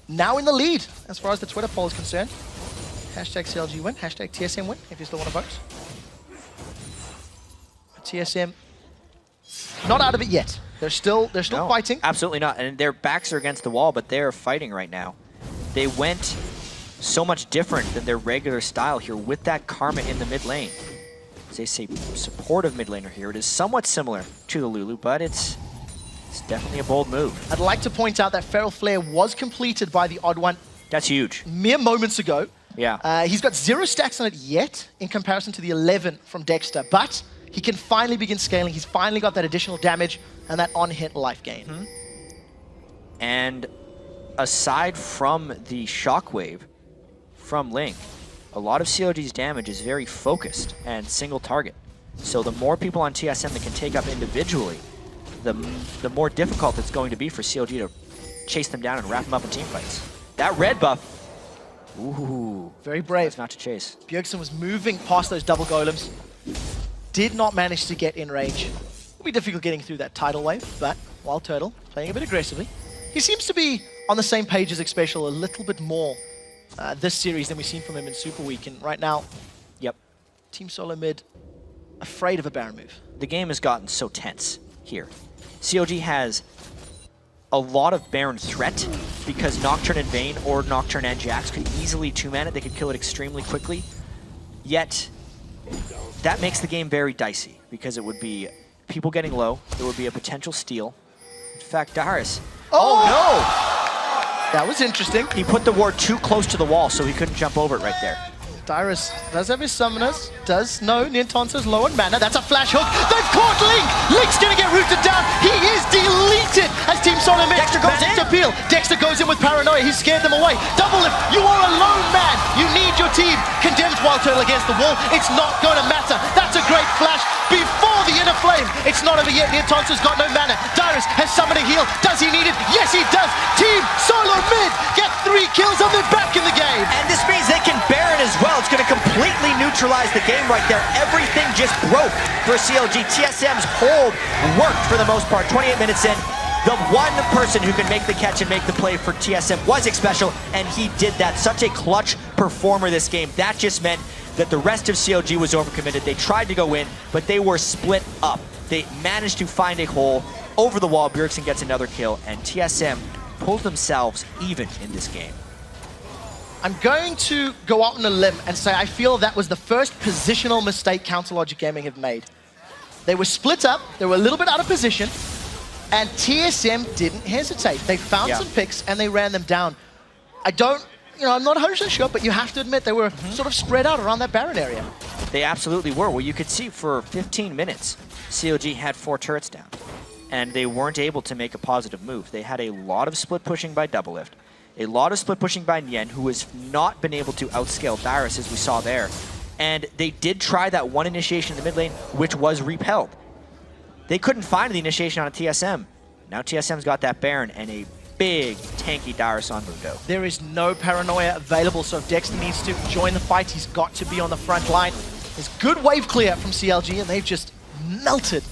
now in the lead as far as the Twitter poll is concerned. Hashtag CLG win, hashtag TSM win, if you still want to vote. TSM not out of it yet. They're still fighting. Absolutely not. And their backs are against the wall, but they're fighting right now. They went so much different than their regular style here with that Karma in the mid lane. As they say, supportive mid laner here. It is somewhat similar to the Lulu, but it's definitely a bold move. I'd like to point out that Feral Flare was completed by TheOddOne That's huge. mere moments ago. Yeah. He's got 0 stacks on it yet in comparison to the 11 from Dexter, but he can finally begin scaling. He's finally got that additional damage and that on-hit life gain. And aside from the shockwave from Link, a lot of CLG's damage is very focused and single target. So the more people on TSM that can take up individually, the more difficult it's going to be for CLG to chase them down and wrap them up in team fights. That red buff, ooh, Very brave. that's not to chase. Bjergsen was moving past those double golems. Did not manage to get in range. It'll be difficult getting through that tidal wave, but WildTurtle playing a bit aggressively. He seems to be on the same page as Xpecial a little bit more this series than we've seen from him in Super Week. And right now, Team SoloMid afraid of a Baron move. The game has gotten so tense here. CLG has a lot of Baron threat because Nocturne and Vayne or Nocturne and Jax could easily 2-man it. They could kill it extremely quickly. Yet, that makes the game very dicey because it would be people getting low. There would be a potential steal. In fact, Dyrus. Oh no! That was interesting. He put the ward too close to the wall so he couldn't jump over it right there. Dyrus does have his summoners, does know Nien is low on mana. That's a flash hook. They've caught Link! Link's gonna get rooted down. He is deleted as Team SoloMid Dexter goes in. to peel. Dexter goes in with paranoia. He scared them away. Doublelift, you are a lone man. You need your team. Condemns WildTurtle against the wall. It's not gonna matter. That's a great flash before the inner flame. It's not over yet. Nien has got no mana. Dyrus has summoned a heal. Does he need it? Yes, he does. Team SoloMid get 3 kills and they're back in the game. And this means they can Baron as well. It's going to completely neutralize the game right there. Everything just broke for CLG. TSM's hold worked for the most part. 28 minutes in, the one person who can make the catch and make the play for TSM was Xpecial, and he did that. Such a clutch performer this game. That just meant that the rest of CLG was overcommitted. They tried to go in, but they were split up. They managed to find a hole over the wall. Bjergsen gets another kill, and TSM pulled themselves even in this game. I'm going to go out on a limb and say I feel that was the first positional mistake Council Logic Gaming have made. They were split up, they were a little bit out of position, and TSM didn't hesitate. They found some picks and they ran them down. I don't you know, I'm not 100% sure, but you have to admit they were sort of spread out around that Baron area. They absolutely were. Well, you could see for 15 minutes, CLG had 4 turrets down, and they weren't able to make a positive move. They had a lot of split pushing by Doublelift, a lot of split pushing by Nien, who has not been able to outscale Dyrus, as we saw there. And they did try that one initiation in the mid lane, which was repelled. They couldn't find the initiation on a TSM. Now TSM's got that Baron and a big tanky Dyrus on Mundo. There is no paranoia available, so if Dexter needs to join the fight, he's got to be on the front line. There's good wave clear from CLG, and they've just melted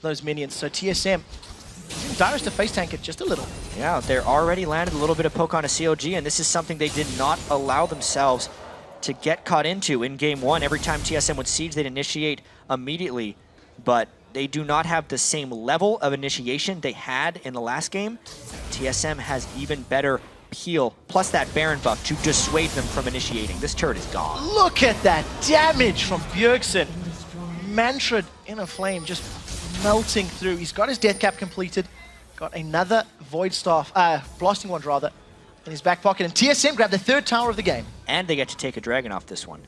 those minions. So TSM, Dyrus to face tank it just a little. Yeah, they're already landed a little bit of poke on a CLG, and this is something they did not allow themselves to get caught into in game 1. Every time TSM would siege, they'd initiate immediately, but they do not have the same level of initiation they had in the last game. TSM has even better peel, plus that Baron buff to dissuade them from initiating. This turret is gone. Look at that damage from Bjergsen. Mantra in a flame, just melting through. He's got his death cap completed, got another Void Staff, Blasting Wand rather, in his back pocket, and TSM grabbed the 3rd tower of the game. And they get to take a dragon off this one.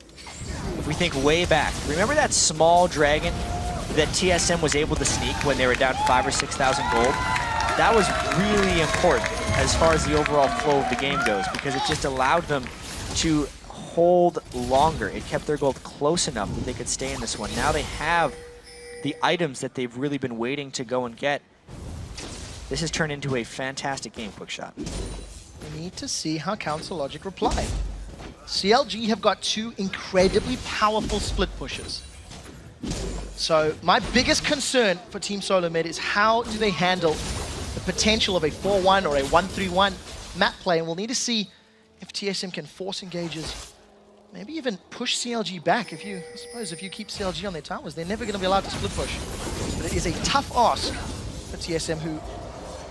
If we think way back, remember that small dragon that TSM was able to sneak when they were down 5,000 or 6,000 gold? That was really important as far as the overall flow of the game goes, because it just allowed them to hold longer. It kept their gold close enough that they could stay in this one. Now they have the items that they've really been waiting to go and get. This has turned into a fantastic game, Quickshot. We need to see how Council Logic reply. CLG have got 2 incredibly powerful split pushes. So my biggest concern for Team SoloMid is how do they handle the potential of a 4-1 or a 1-3-1 map play, and we'll need to see if TSM can force engages, maybe even push CLG back. I suppose if you keep CLG on their towers, they're never going to be allowed to split push. But it is a tough ask for TSM, who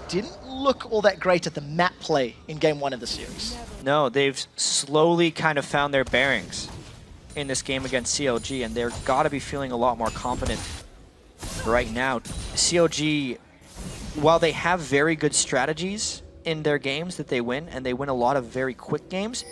didn't look all that great at the map play in game 1 of the series. No, they've slowly kind of found their bearings in this game against CLG, and they're got to be feeling a lot more confident right now. CLG, while they have very good strategies in their games that they win, and they win a lot of very quick games,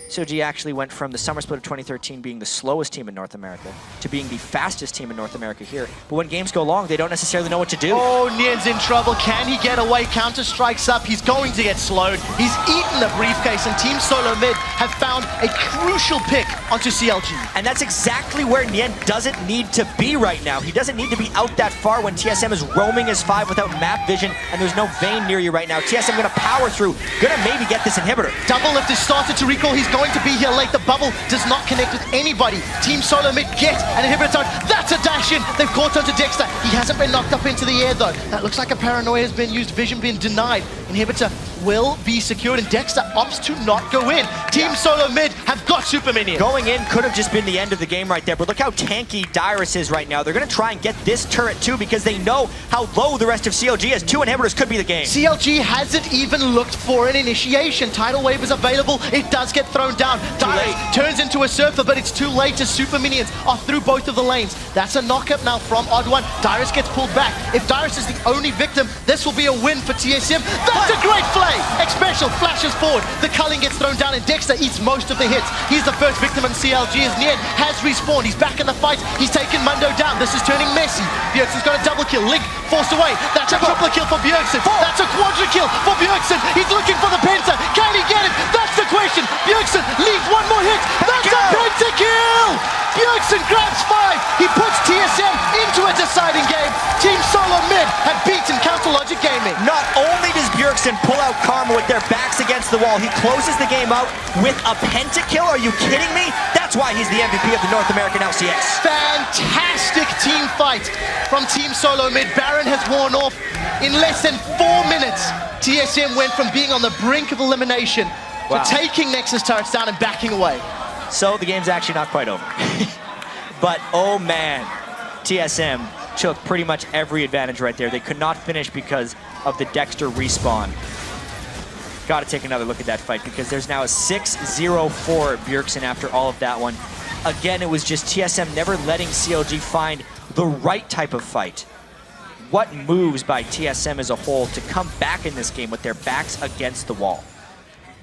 CLG actually went from the summer split of 2013 being the slowest team in North America to being the fastest team in North America here. But when games go long, they don't necessarily know what to do. Oh, Nien's in trouble. Can he get away? Counter strikes up. He's going to get slowed. He's eaten the briefcase, and Team SoloMid have found a crucial pick onto CLG. And that's exactly where Nien doesn't need to be right now. He doesn't need to be out that far when TSM is roaming his 5 without map vision, and there's no Vayne near you right now. TSM gonna power through, gonna maybe get this inhibitor. Doublelift has started to recall. He's going to be here late. The bubble does not connect with anybody. Team SoloMid get an inhibitor. That's a dash in. They've caught onto Dexter. He hasn't been knocked up into the air though. That looks like a paranoia has been used. Vision being denied. Inhibitor will be secured, and Dexter opts to not go in. Team SoloMid have got super minions. Going in could have just been the end of the game right there, but look how tanky Dyrus is right now. They're going to try and get this turret too, because they know how low the rest of CLG is. 2 inhibitors could be the game. CLG hasn't even looked for an initiation. Tidal Wave is available. It does get thrown down. Dyrus turns into a surfer, but it's too late as super minions are through both of the lanes. That's a knockup now from OddOne. Dyrus gets pulled back. If Dyrus is the only victim, this will be a win for TSM. That's a great play! Xpecial flashes forward. The culling gets thrown down, and Dexter eats most of the hits. He's the first victim in CLG as Nien has respawned. He's back in the fight. He's taken Mundo down. This is turning messy. Bjergsen's got a double kill. Link forced away. That's a triple kill for Bjergsen. That's a quadra kill for Bjergsen. He's looking for the penta. Can he get it? That's the question. Bjergsen leaves one more hit. That's a penta kill! Bjergsen grabs 5. He puts TSM into a deciding game. Team SoloMid have beaten Council Logic Gaming. Not only does Bjergsen pull out Karma with their backs against the wall, he closes the game out with a pentakill. Are you kidding me? That's why he's the MVP of the North American LCS. Fantastic team fight from Team SoloMid. Baron has worn off in less than 4 minutes. TSM went from being on the brink of elimination to taking Nexus turrets down and backing away. So the game's actually not quite over. But oh man, TSM took pretty much every advantage right there. They could not finish because of the Dexter respawn. Got to take another look at that fight, because there's now a 6-0 for Bjergsen after all of that one. Again, it was just TSM never letting CLG find the right type of fight. What moves by TSM as a whole to come back in this game with their backs against the wall?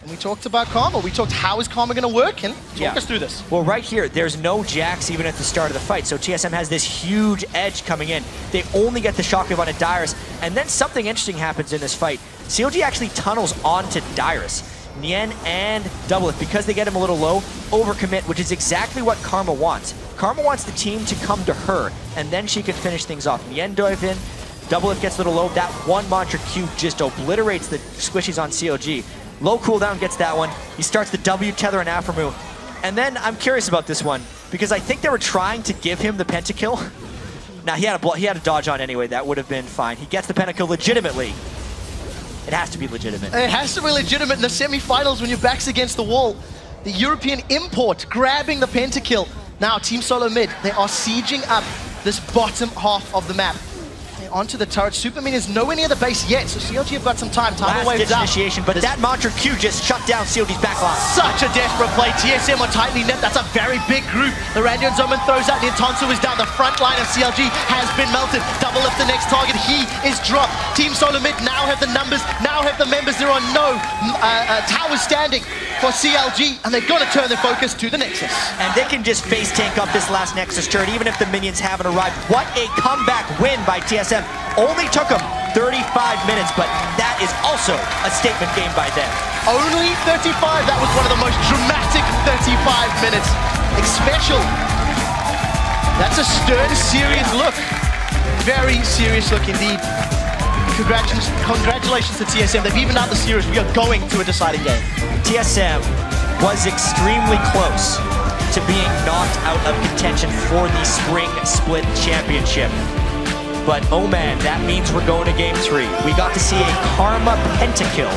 And we talked about Karma. We talked how is Karma going to work, and talk us through this. Well, right here, there's no Jax even at the start of the fight, so TSM has this huge edge coming in. They only get the shockwave on a Dyrus, and then something interesting happens in this fight. CLG actually tunnels onto Dyrus. Nien and Doublelift, because they get him a little low, overcommit, which is exactly what Karma wants. Karma wants the team to come to her, and then she can finish things off. Nien dive in, Doublelift gets a little low. That one Mantra Q just obliterates the squishies on CLG. Low cooldown gets that one. He starts the W tether on Aphromoo. And then I'm curious about this one, because I think they were trying to give him the pentakill. Now, he had a dodge on anyway. That would have been fine. He gets the pentakill legitimately. It has to be legitimate. It has to be legitimate in the semifinals when your back's against the wall. The European import grabbing the pentakill. Now, Team SoloMid, they are sieging up this bottom half of the map. They're onto the turret. Super Minions nowhere near the base yet, so CLG have got some time. Time waves up. Initiation, but that Mantra Q just shut down CLG's backline. Such a desperate play. TSM are tightly knit. That's a very big group. The Randian Zoman throws out. Nintonsu is down. The front line of CLG has been melted. Doublelift the next target. He is dropped. Team SoloMid now have the numbers, now have the members. There are no towers standing for CLG, and they're going to turn their focus to the Nexus. And they can just face tank up this last Nexus turret, even if the minions haven't arrived. What a comeback win by TSM. Only took them 35 minutes, but that is also a statement game by them. Only 35. That was one of the most dramatic 35 minutes. Xpecial. That's a stern, serious look. Very serious look indeed. Congratulations to TSM. They've evened out the series. We are going to a deciding game. TSM was extremely close to being knocked out of contention for the Spring Split Championship. But oh man, that means we're going to game 3. We got to see a Karma pentakill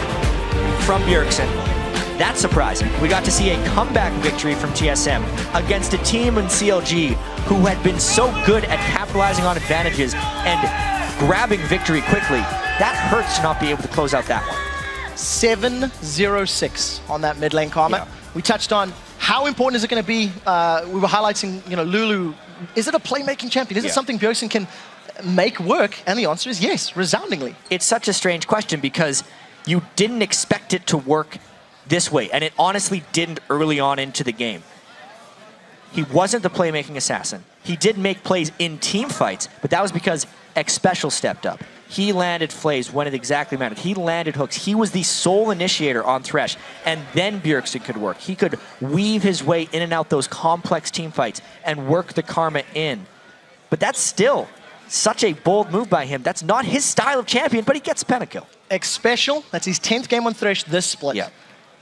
from Bjergsen. That's surprising. We got to see a comeback victory from TSM against a team in CLG who had been so good at capitalizing on advantages and grabbing victory quickly. That hurts to not be able to close out that one. 7-0-6 on that mid lane Karma. Yeah. We touched on how important is it going to be. We were highlighting, Lulu. Is it a playmaking champion? Is it something Bjergsen can make work? And the answer is yes, resoundingly. It's such a strange question because you didn't expect it to work this way, and it honestly didn't early on into the game. He wasn't the playmaking assassin. He did make plays in team fights, but that was because Xpecial stepped up. He landed flays when it exactly mattered. He landed hooks. He was the sole initiator on Thresh, and then Bjergsen could work. He could weave his way in and out those complex team fights and work the Karma in. But that's still such a bold move by him. That's not his style of champion, but he gets a pentakill. Xpecial, that's his 10th game on Thresh this split. Yeah.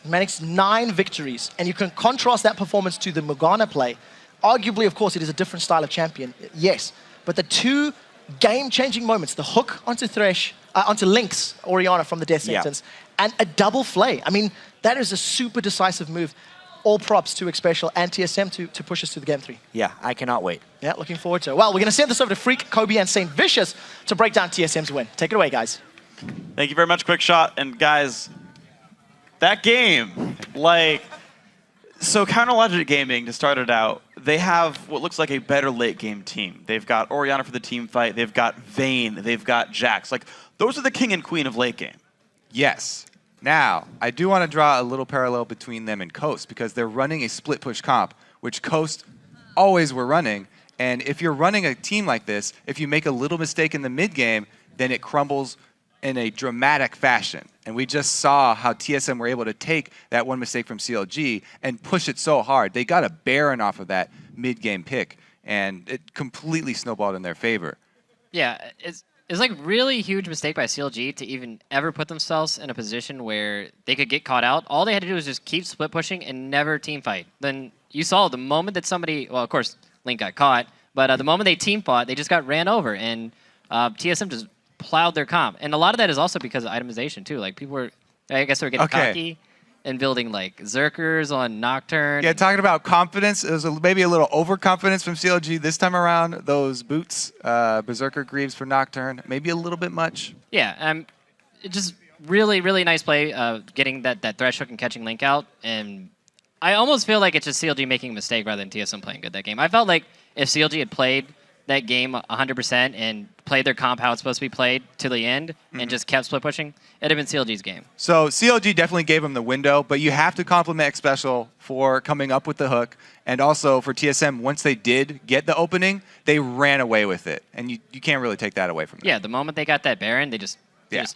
He managed 9 victories, and you can contrast that performance to the Morgana play. Arguably, of course, it is a different style of champion, yes, but the 2 game-changing moments, the hook onto Thresh, onto Link's Orianna from the death sentence, and a double flay. I mean, that is a super decisive move. All props to Xpecial and TSM to push us to the game 3. Yeah, I cannot wait. Yeah, looking forward to it. Well, we're going to send this over to Freak, Kobe, and St. Vicious to break down TSM's win. Take it away, guys. Thank you very much, Quick Shot. And guys, that game, so Counterlogic Gaming, to start it out, they have what looks like a better late game team. They've got Orianna for the team fight. They've got Vayne. They've got Jax. Those are the king and queen of late game. Yes. Now, I do want to draw a little parallel between them and Coast because they're running a split push comp, which Coast always were running. And if you're running a team like this, if you make a little mistake in the mid game, then it crumbles in a dramatic fashion. And we just saw how TSM were able to take that one mistake from CLG and push it so hard. They got a Baron off of that mid-game pick, and it completely snowballed in their favor. Yeah, it's like really huge mistake by CLG to even ever put themselves in a position where they could get caught out. All they had to do was just keep split pushing and never team fight. Then you saw the moment that somebody, well, of course, Link got caught, but the moment they team fought, they just got ran over, and TSM just plowed their comp. And a lot of that is also because of itemization, too. People were, I guess they were getting cocky and building, Zerkers on Nocturne. Yeah, talking about confidence, it was maybe a little overconfidence from CLG this time around. Those boots, Berserker Greaves for Nocturne, maybe a little bit much. Yeah, just really, really nice play, getting that Thresh hook and catching Link out. And I almost feel like it's just CLG making a mistake rather than TSM playing good that game. I felt like if CLG had played that game 100% and played their comp how it's supposed to be played to the end and just kept split pushing, it'd have been CLG's game. So CLG definitely gave him the window, but you have to compliment Xpecial for coming up with the hook, and also for TSM, once they did get the opening, they ran away with it, and you can't really take that away from them. Yeah, the moment they got that Baron, they just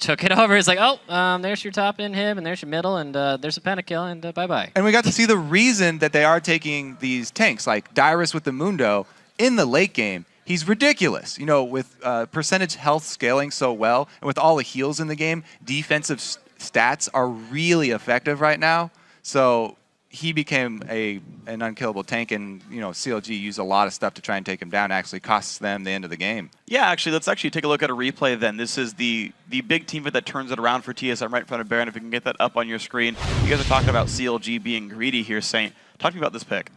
took it over. It's like, oh, there's your top inhib, and there's your middle, and there's a pentakill, and bye-bye. And we got to see the reason that they are taking these tanks, like Dyrus with the Mundo, in the late game. He's ridiculous. You know, with percentage health scaling so well, and with all the heals in the game, defensive stats are really effective right now. So he became an unkillable tank, and you know, CLG used a lot of stuff to try and take him down. Actually costs them the end of the game. Yeah, actually, let's actually take a look at a replay then. This is the big team that turns it around for TSM right in front of Baron. If you can get that up on your screen. You guys are talking about CLG being greedy here, Saint. Talk to me about this pick.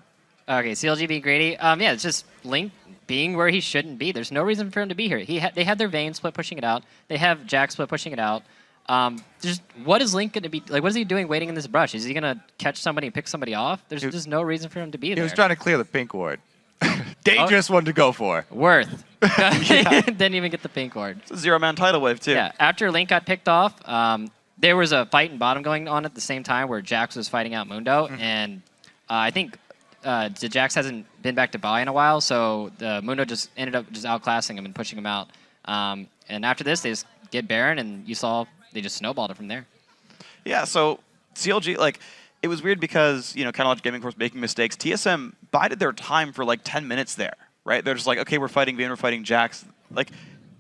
Okay, CLG being greedy. Yeah, it's just Link being where he shouldn't be. There's no reason for him to be here. They had their Vayne split pushing it out. They have Jack split pushing it out. Just what is Link going to be like? What is he doing waiting in this brush? Is he going to catch somebody and pick somebody off? There's just no reason for him to be there. He was trying to clear the pink ward. Dangerous one to go for. Worth. Didn't even get the pink ward. It's a zero-man tidal wave too. Yeah. After Link got picked off, there was a fight in bottom going on at the same time where Jax was fighting out Mundo, and I think the Jax hasn't been back to buy in a while, so the Mundo just ended up just outclassing him and pushing him out. And after this, they just get Baron, and you saw they just snowballed it from there. Yeah, so CLG, like, it was weird because, you know, kind of like Gaming Corp's making mistakes. TSM bided their time for like 10 minutes there, right? They're just like, okay, we're fighting Vayne, we're fighting Jax. Like,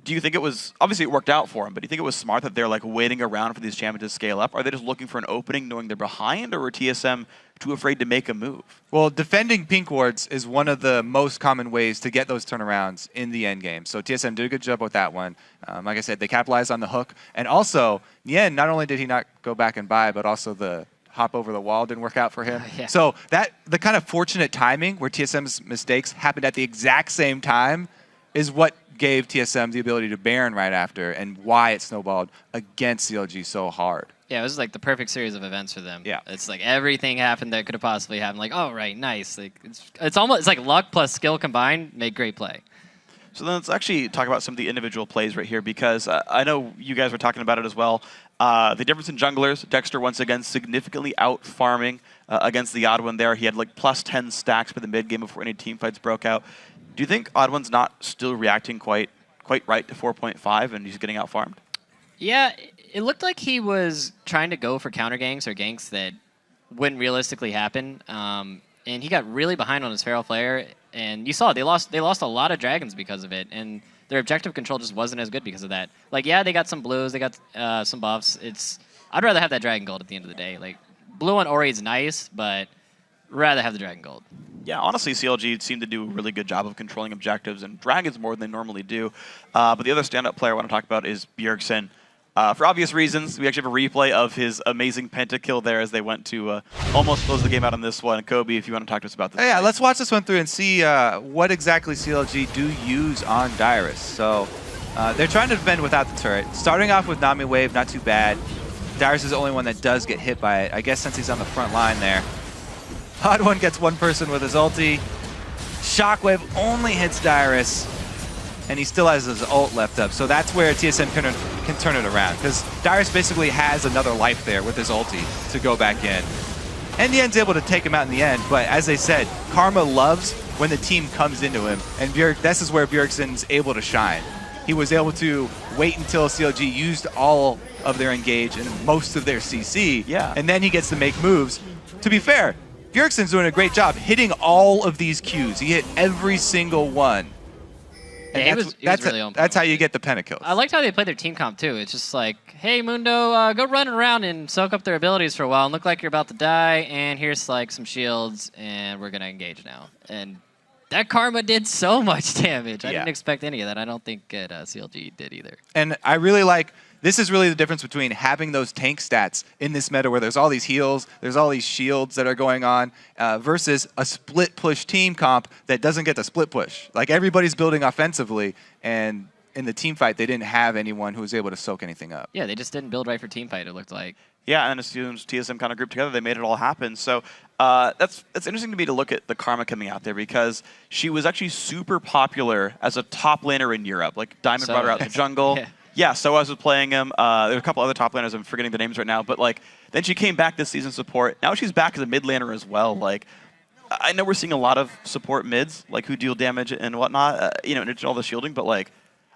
do you think it was, obviously it worked out for them, but do you think it was smart that they're like waiting around for these champions to scale up? Are they just looking for an opening knowing they're behind, or were TSM too afraid to make a move? Well, defending pink wards is one of the most common ways to get those turnarounds in the end game. So TSM did a good job with that one. Like I said, they capitalized on the hook. And also, Nien, not only did he not go back and buy, but also the hop over the wall didn't work out for him. Yeah. So the kind of fortunate timing where TSM's mistakes happened at the exact same time is what gave TSM the ability to Baron right after, and why it snowballed against CLG so hard. Yeah, it was like the perfect series of events for them. Yeah. It's like everything happened that could have possibly happened. Like, oh, right, nice. Like it's almost, it's like luck plus skill combined made great play. So then let's actually talk about some of the individual plays right here, because I know you guys were talking about it as well. The difference in junglers, Dexter once again significantly out-farming against TheOddOne there. He had like plus 10 stacks for the mid-game before any team fights broke out. Do you think OddOne's not still reacting quite right to 4.5 and he's getting out-farmed? Yeah, it looked like he was trying to go for counter ganks or ganks that wouldn't realistically happen. And he got really behind on his Feral Flare, and you saw it, they lost a lot of dragons because of it, and their objective control just wasn't as good because of that. Like, yeah, they got some blues, they got some buffs. I'd rather have that dragon gold at the end of the day. Like, blue on Ori is nice, but rather have the dragon gold. Yeah, honestly, CLG seemed to do a really good job of controlling objectives and dragons more than they normally do. But the other standout player I want to talk about is Bjergsen. For obvious reasons, we actually have a replay of his amazing pentakill there as they went to almost close the game out on this one. Kobe, if you want to talk to us about this. Yeah, let's watch this one through and see what exactly CLG do use on Dyrus. So they're trying to defend without the turret. Starting off with Nami Wave, not too bad. Dyrus is the only one that does get hit by it, I guess, since he's on the front line there. OddOne gets one person with his ulti. Shockwave only hits Dyrus, and he still has his ult left up. So that's where TSM can turn it around, because Dyrus basically has another life there with his ulti to go back in. And Nien's able to take him out in the end, but as they said, Karma loves when the team comes into him, and this is where Bjergsen's able to shine. He was able to wait until CLG used all of their engage and most of their CC, and then he gets to make moves. To be fair, Bjergsen's doing a great job hitting all of these Qs. He hit every single one. And Yeah, he was really on point. that's how you get the pentakills. I liked how they played their team comp too. It's just like, hey Mundo, go run around and soak up their abilities for a while and look like you're about to die, and here's like some shields, and we're gonna engage now. And that Karma did so much damage. I didn't expect any of that. I don't think CLG did either. And I really like, this is really the difference between having those tank stats in this meta where there's all these heals, there's all these shields that are going on, versus a split push team comp that doesn't get the split push. Like, everybody's building offensively, and in the team fight, they didn't have anyone who was able to soak anything up. Yeah, they just didn't build right for team fight, it looked like. Yeah, and as soon as TSM kind of grouped together, they made it all happen. So that's interesting to me to look at the Karma coming out there because she was actually super popular as a top laner in Europe. Like Diamond brought her out in the jungle. Yeah, so I was playing him. There were a couple other top laners. I'm forgetting the names right now, but like then she came back this season support. Now she's back as a mid laner as well. Like I know we're seeing a lot of support mids, like who deal damage and whatnot. You know, and all the shielding, but like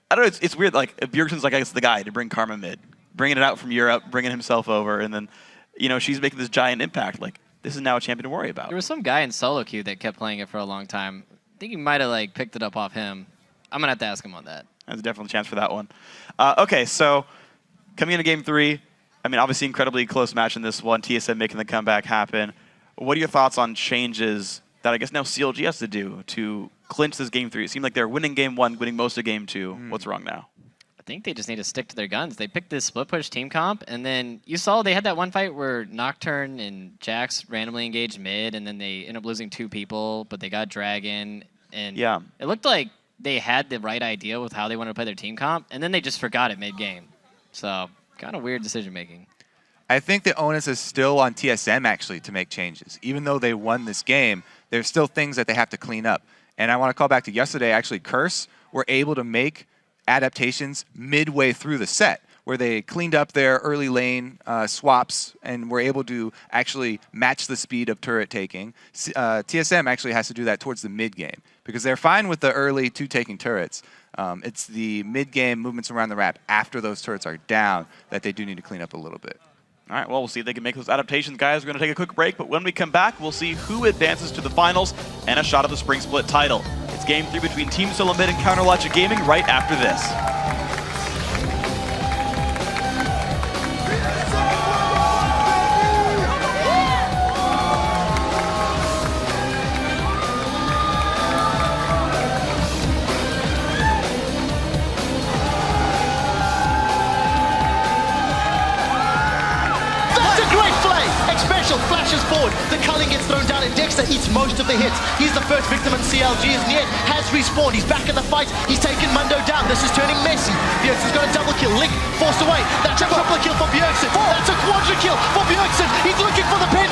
I don't know. It's weird. Like Bjergsen's like I guess the guy to bring Karma mid, bringing it out from Europe, bringing himself over, and then you know she's making this giant impact. Like this is now a champion to worry about. There was some guy in solo queue that kept playing it for a long time. I think he might have like picked it up off him. I'm gonna have to ask him on that. There's definitely a chance for that one. Okay, so coming into game 3, I mean, obviously incredibly close match in this one. TSM making the comeback happen. What are your thoughts on changes that I guess now CLG has to do to clinch this game 3? It seemed like they're winning game 1, winning most of game 2. What's wrong now? I think they just need to stick to their guns. They picked this split push team comp, and then you saw they had that one fight where Nocturne and Jax randomly engaged mid, and then they ended up losing 2 people, but they got Dragon, and yeah, it looked like they had the right idea with how they wanted to play their team comp, and then they just forgot it mid-game. So, kind of weird decision-making. I think the onus is still on TSM, actually, to make changes. Even though they won this game, there's still things that they have to clean up. And I want to call back to yesterday, actually, Curse were able to make adaptations midway through the set, where they cleaned up their early lane swaps and were able to actually match the speed of turret taking. TSM actually has to do that towards the mid-game, because they're fine with the early 2 taking turrets. It's the mid-game movements around the map after those turrets are down that they do need to clean up a little bit. All right, well, we'll see if they can make those adaptations, guys. We're going to take a quick break, but when we come back, we'll see who advances to the finals and a shot at the Spring Split title. It's game 3 between Team SoloMid and Counterlogic Gaming right after this. Xpecial flashes forward. The culling gets thrown down and Dexter eats most of the hits. He's the first victim in CLG as Nien has respawned. He's back in the fight. He's taken Mundo down. This is turning messy. Bjergsen's got a double kill. Link forced away. That's a triple kill for Bjergsen. That's a quadra kill for Bjergsen. He's looking for the pen.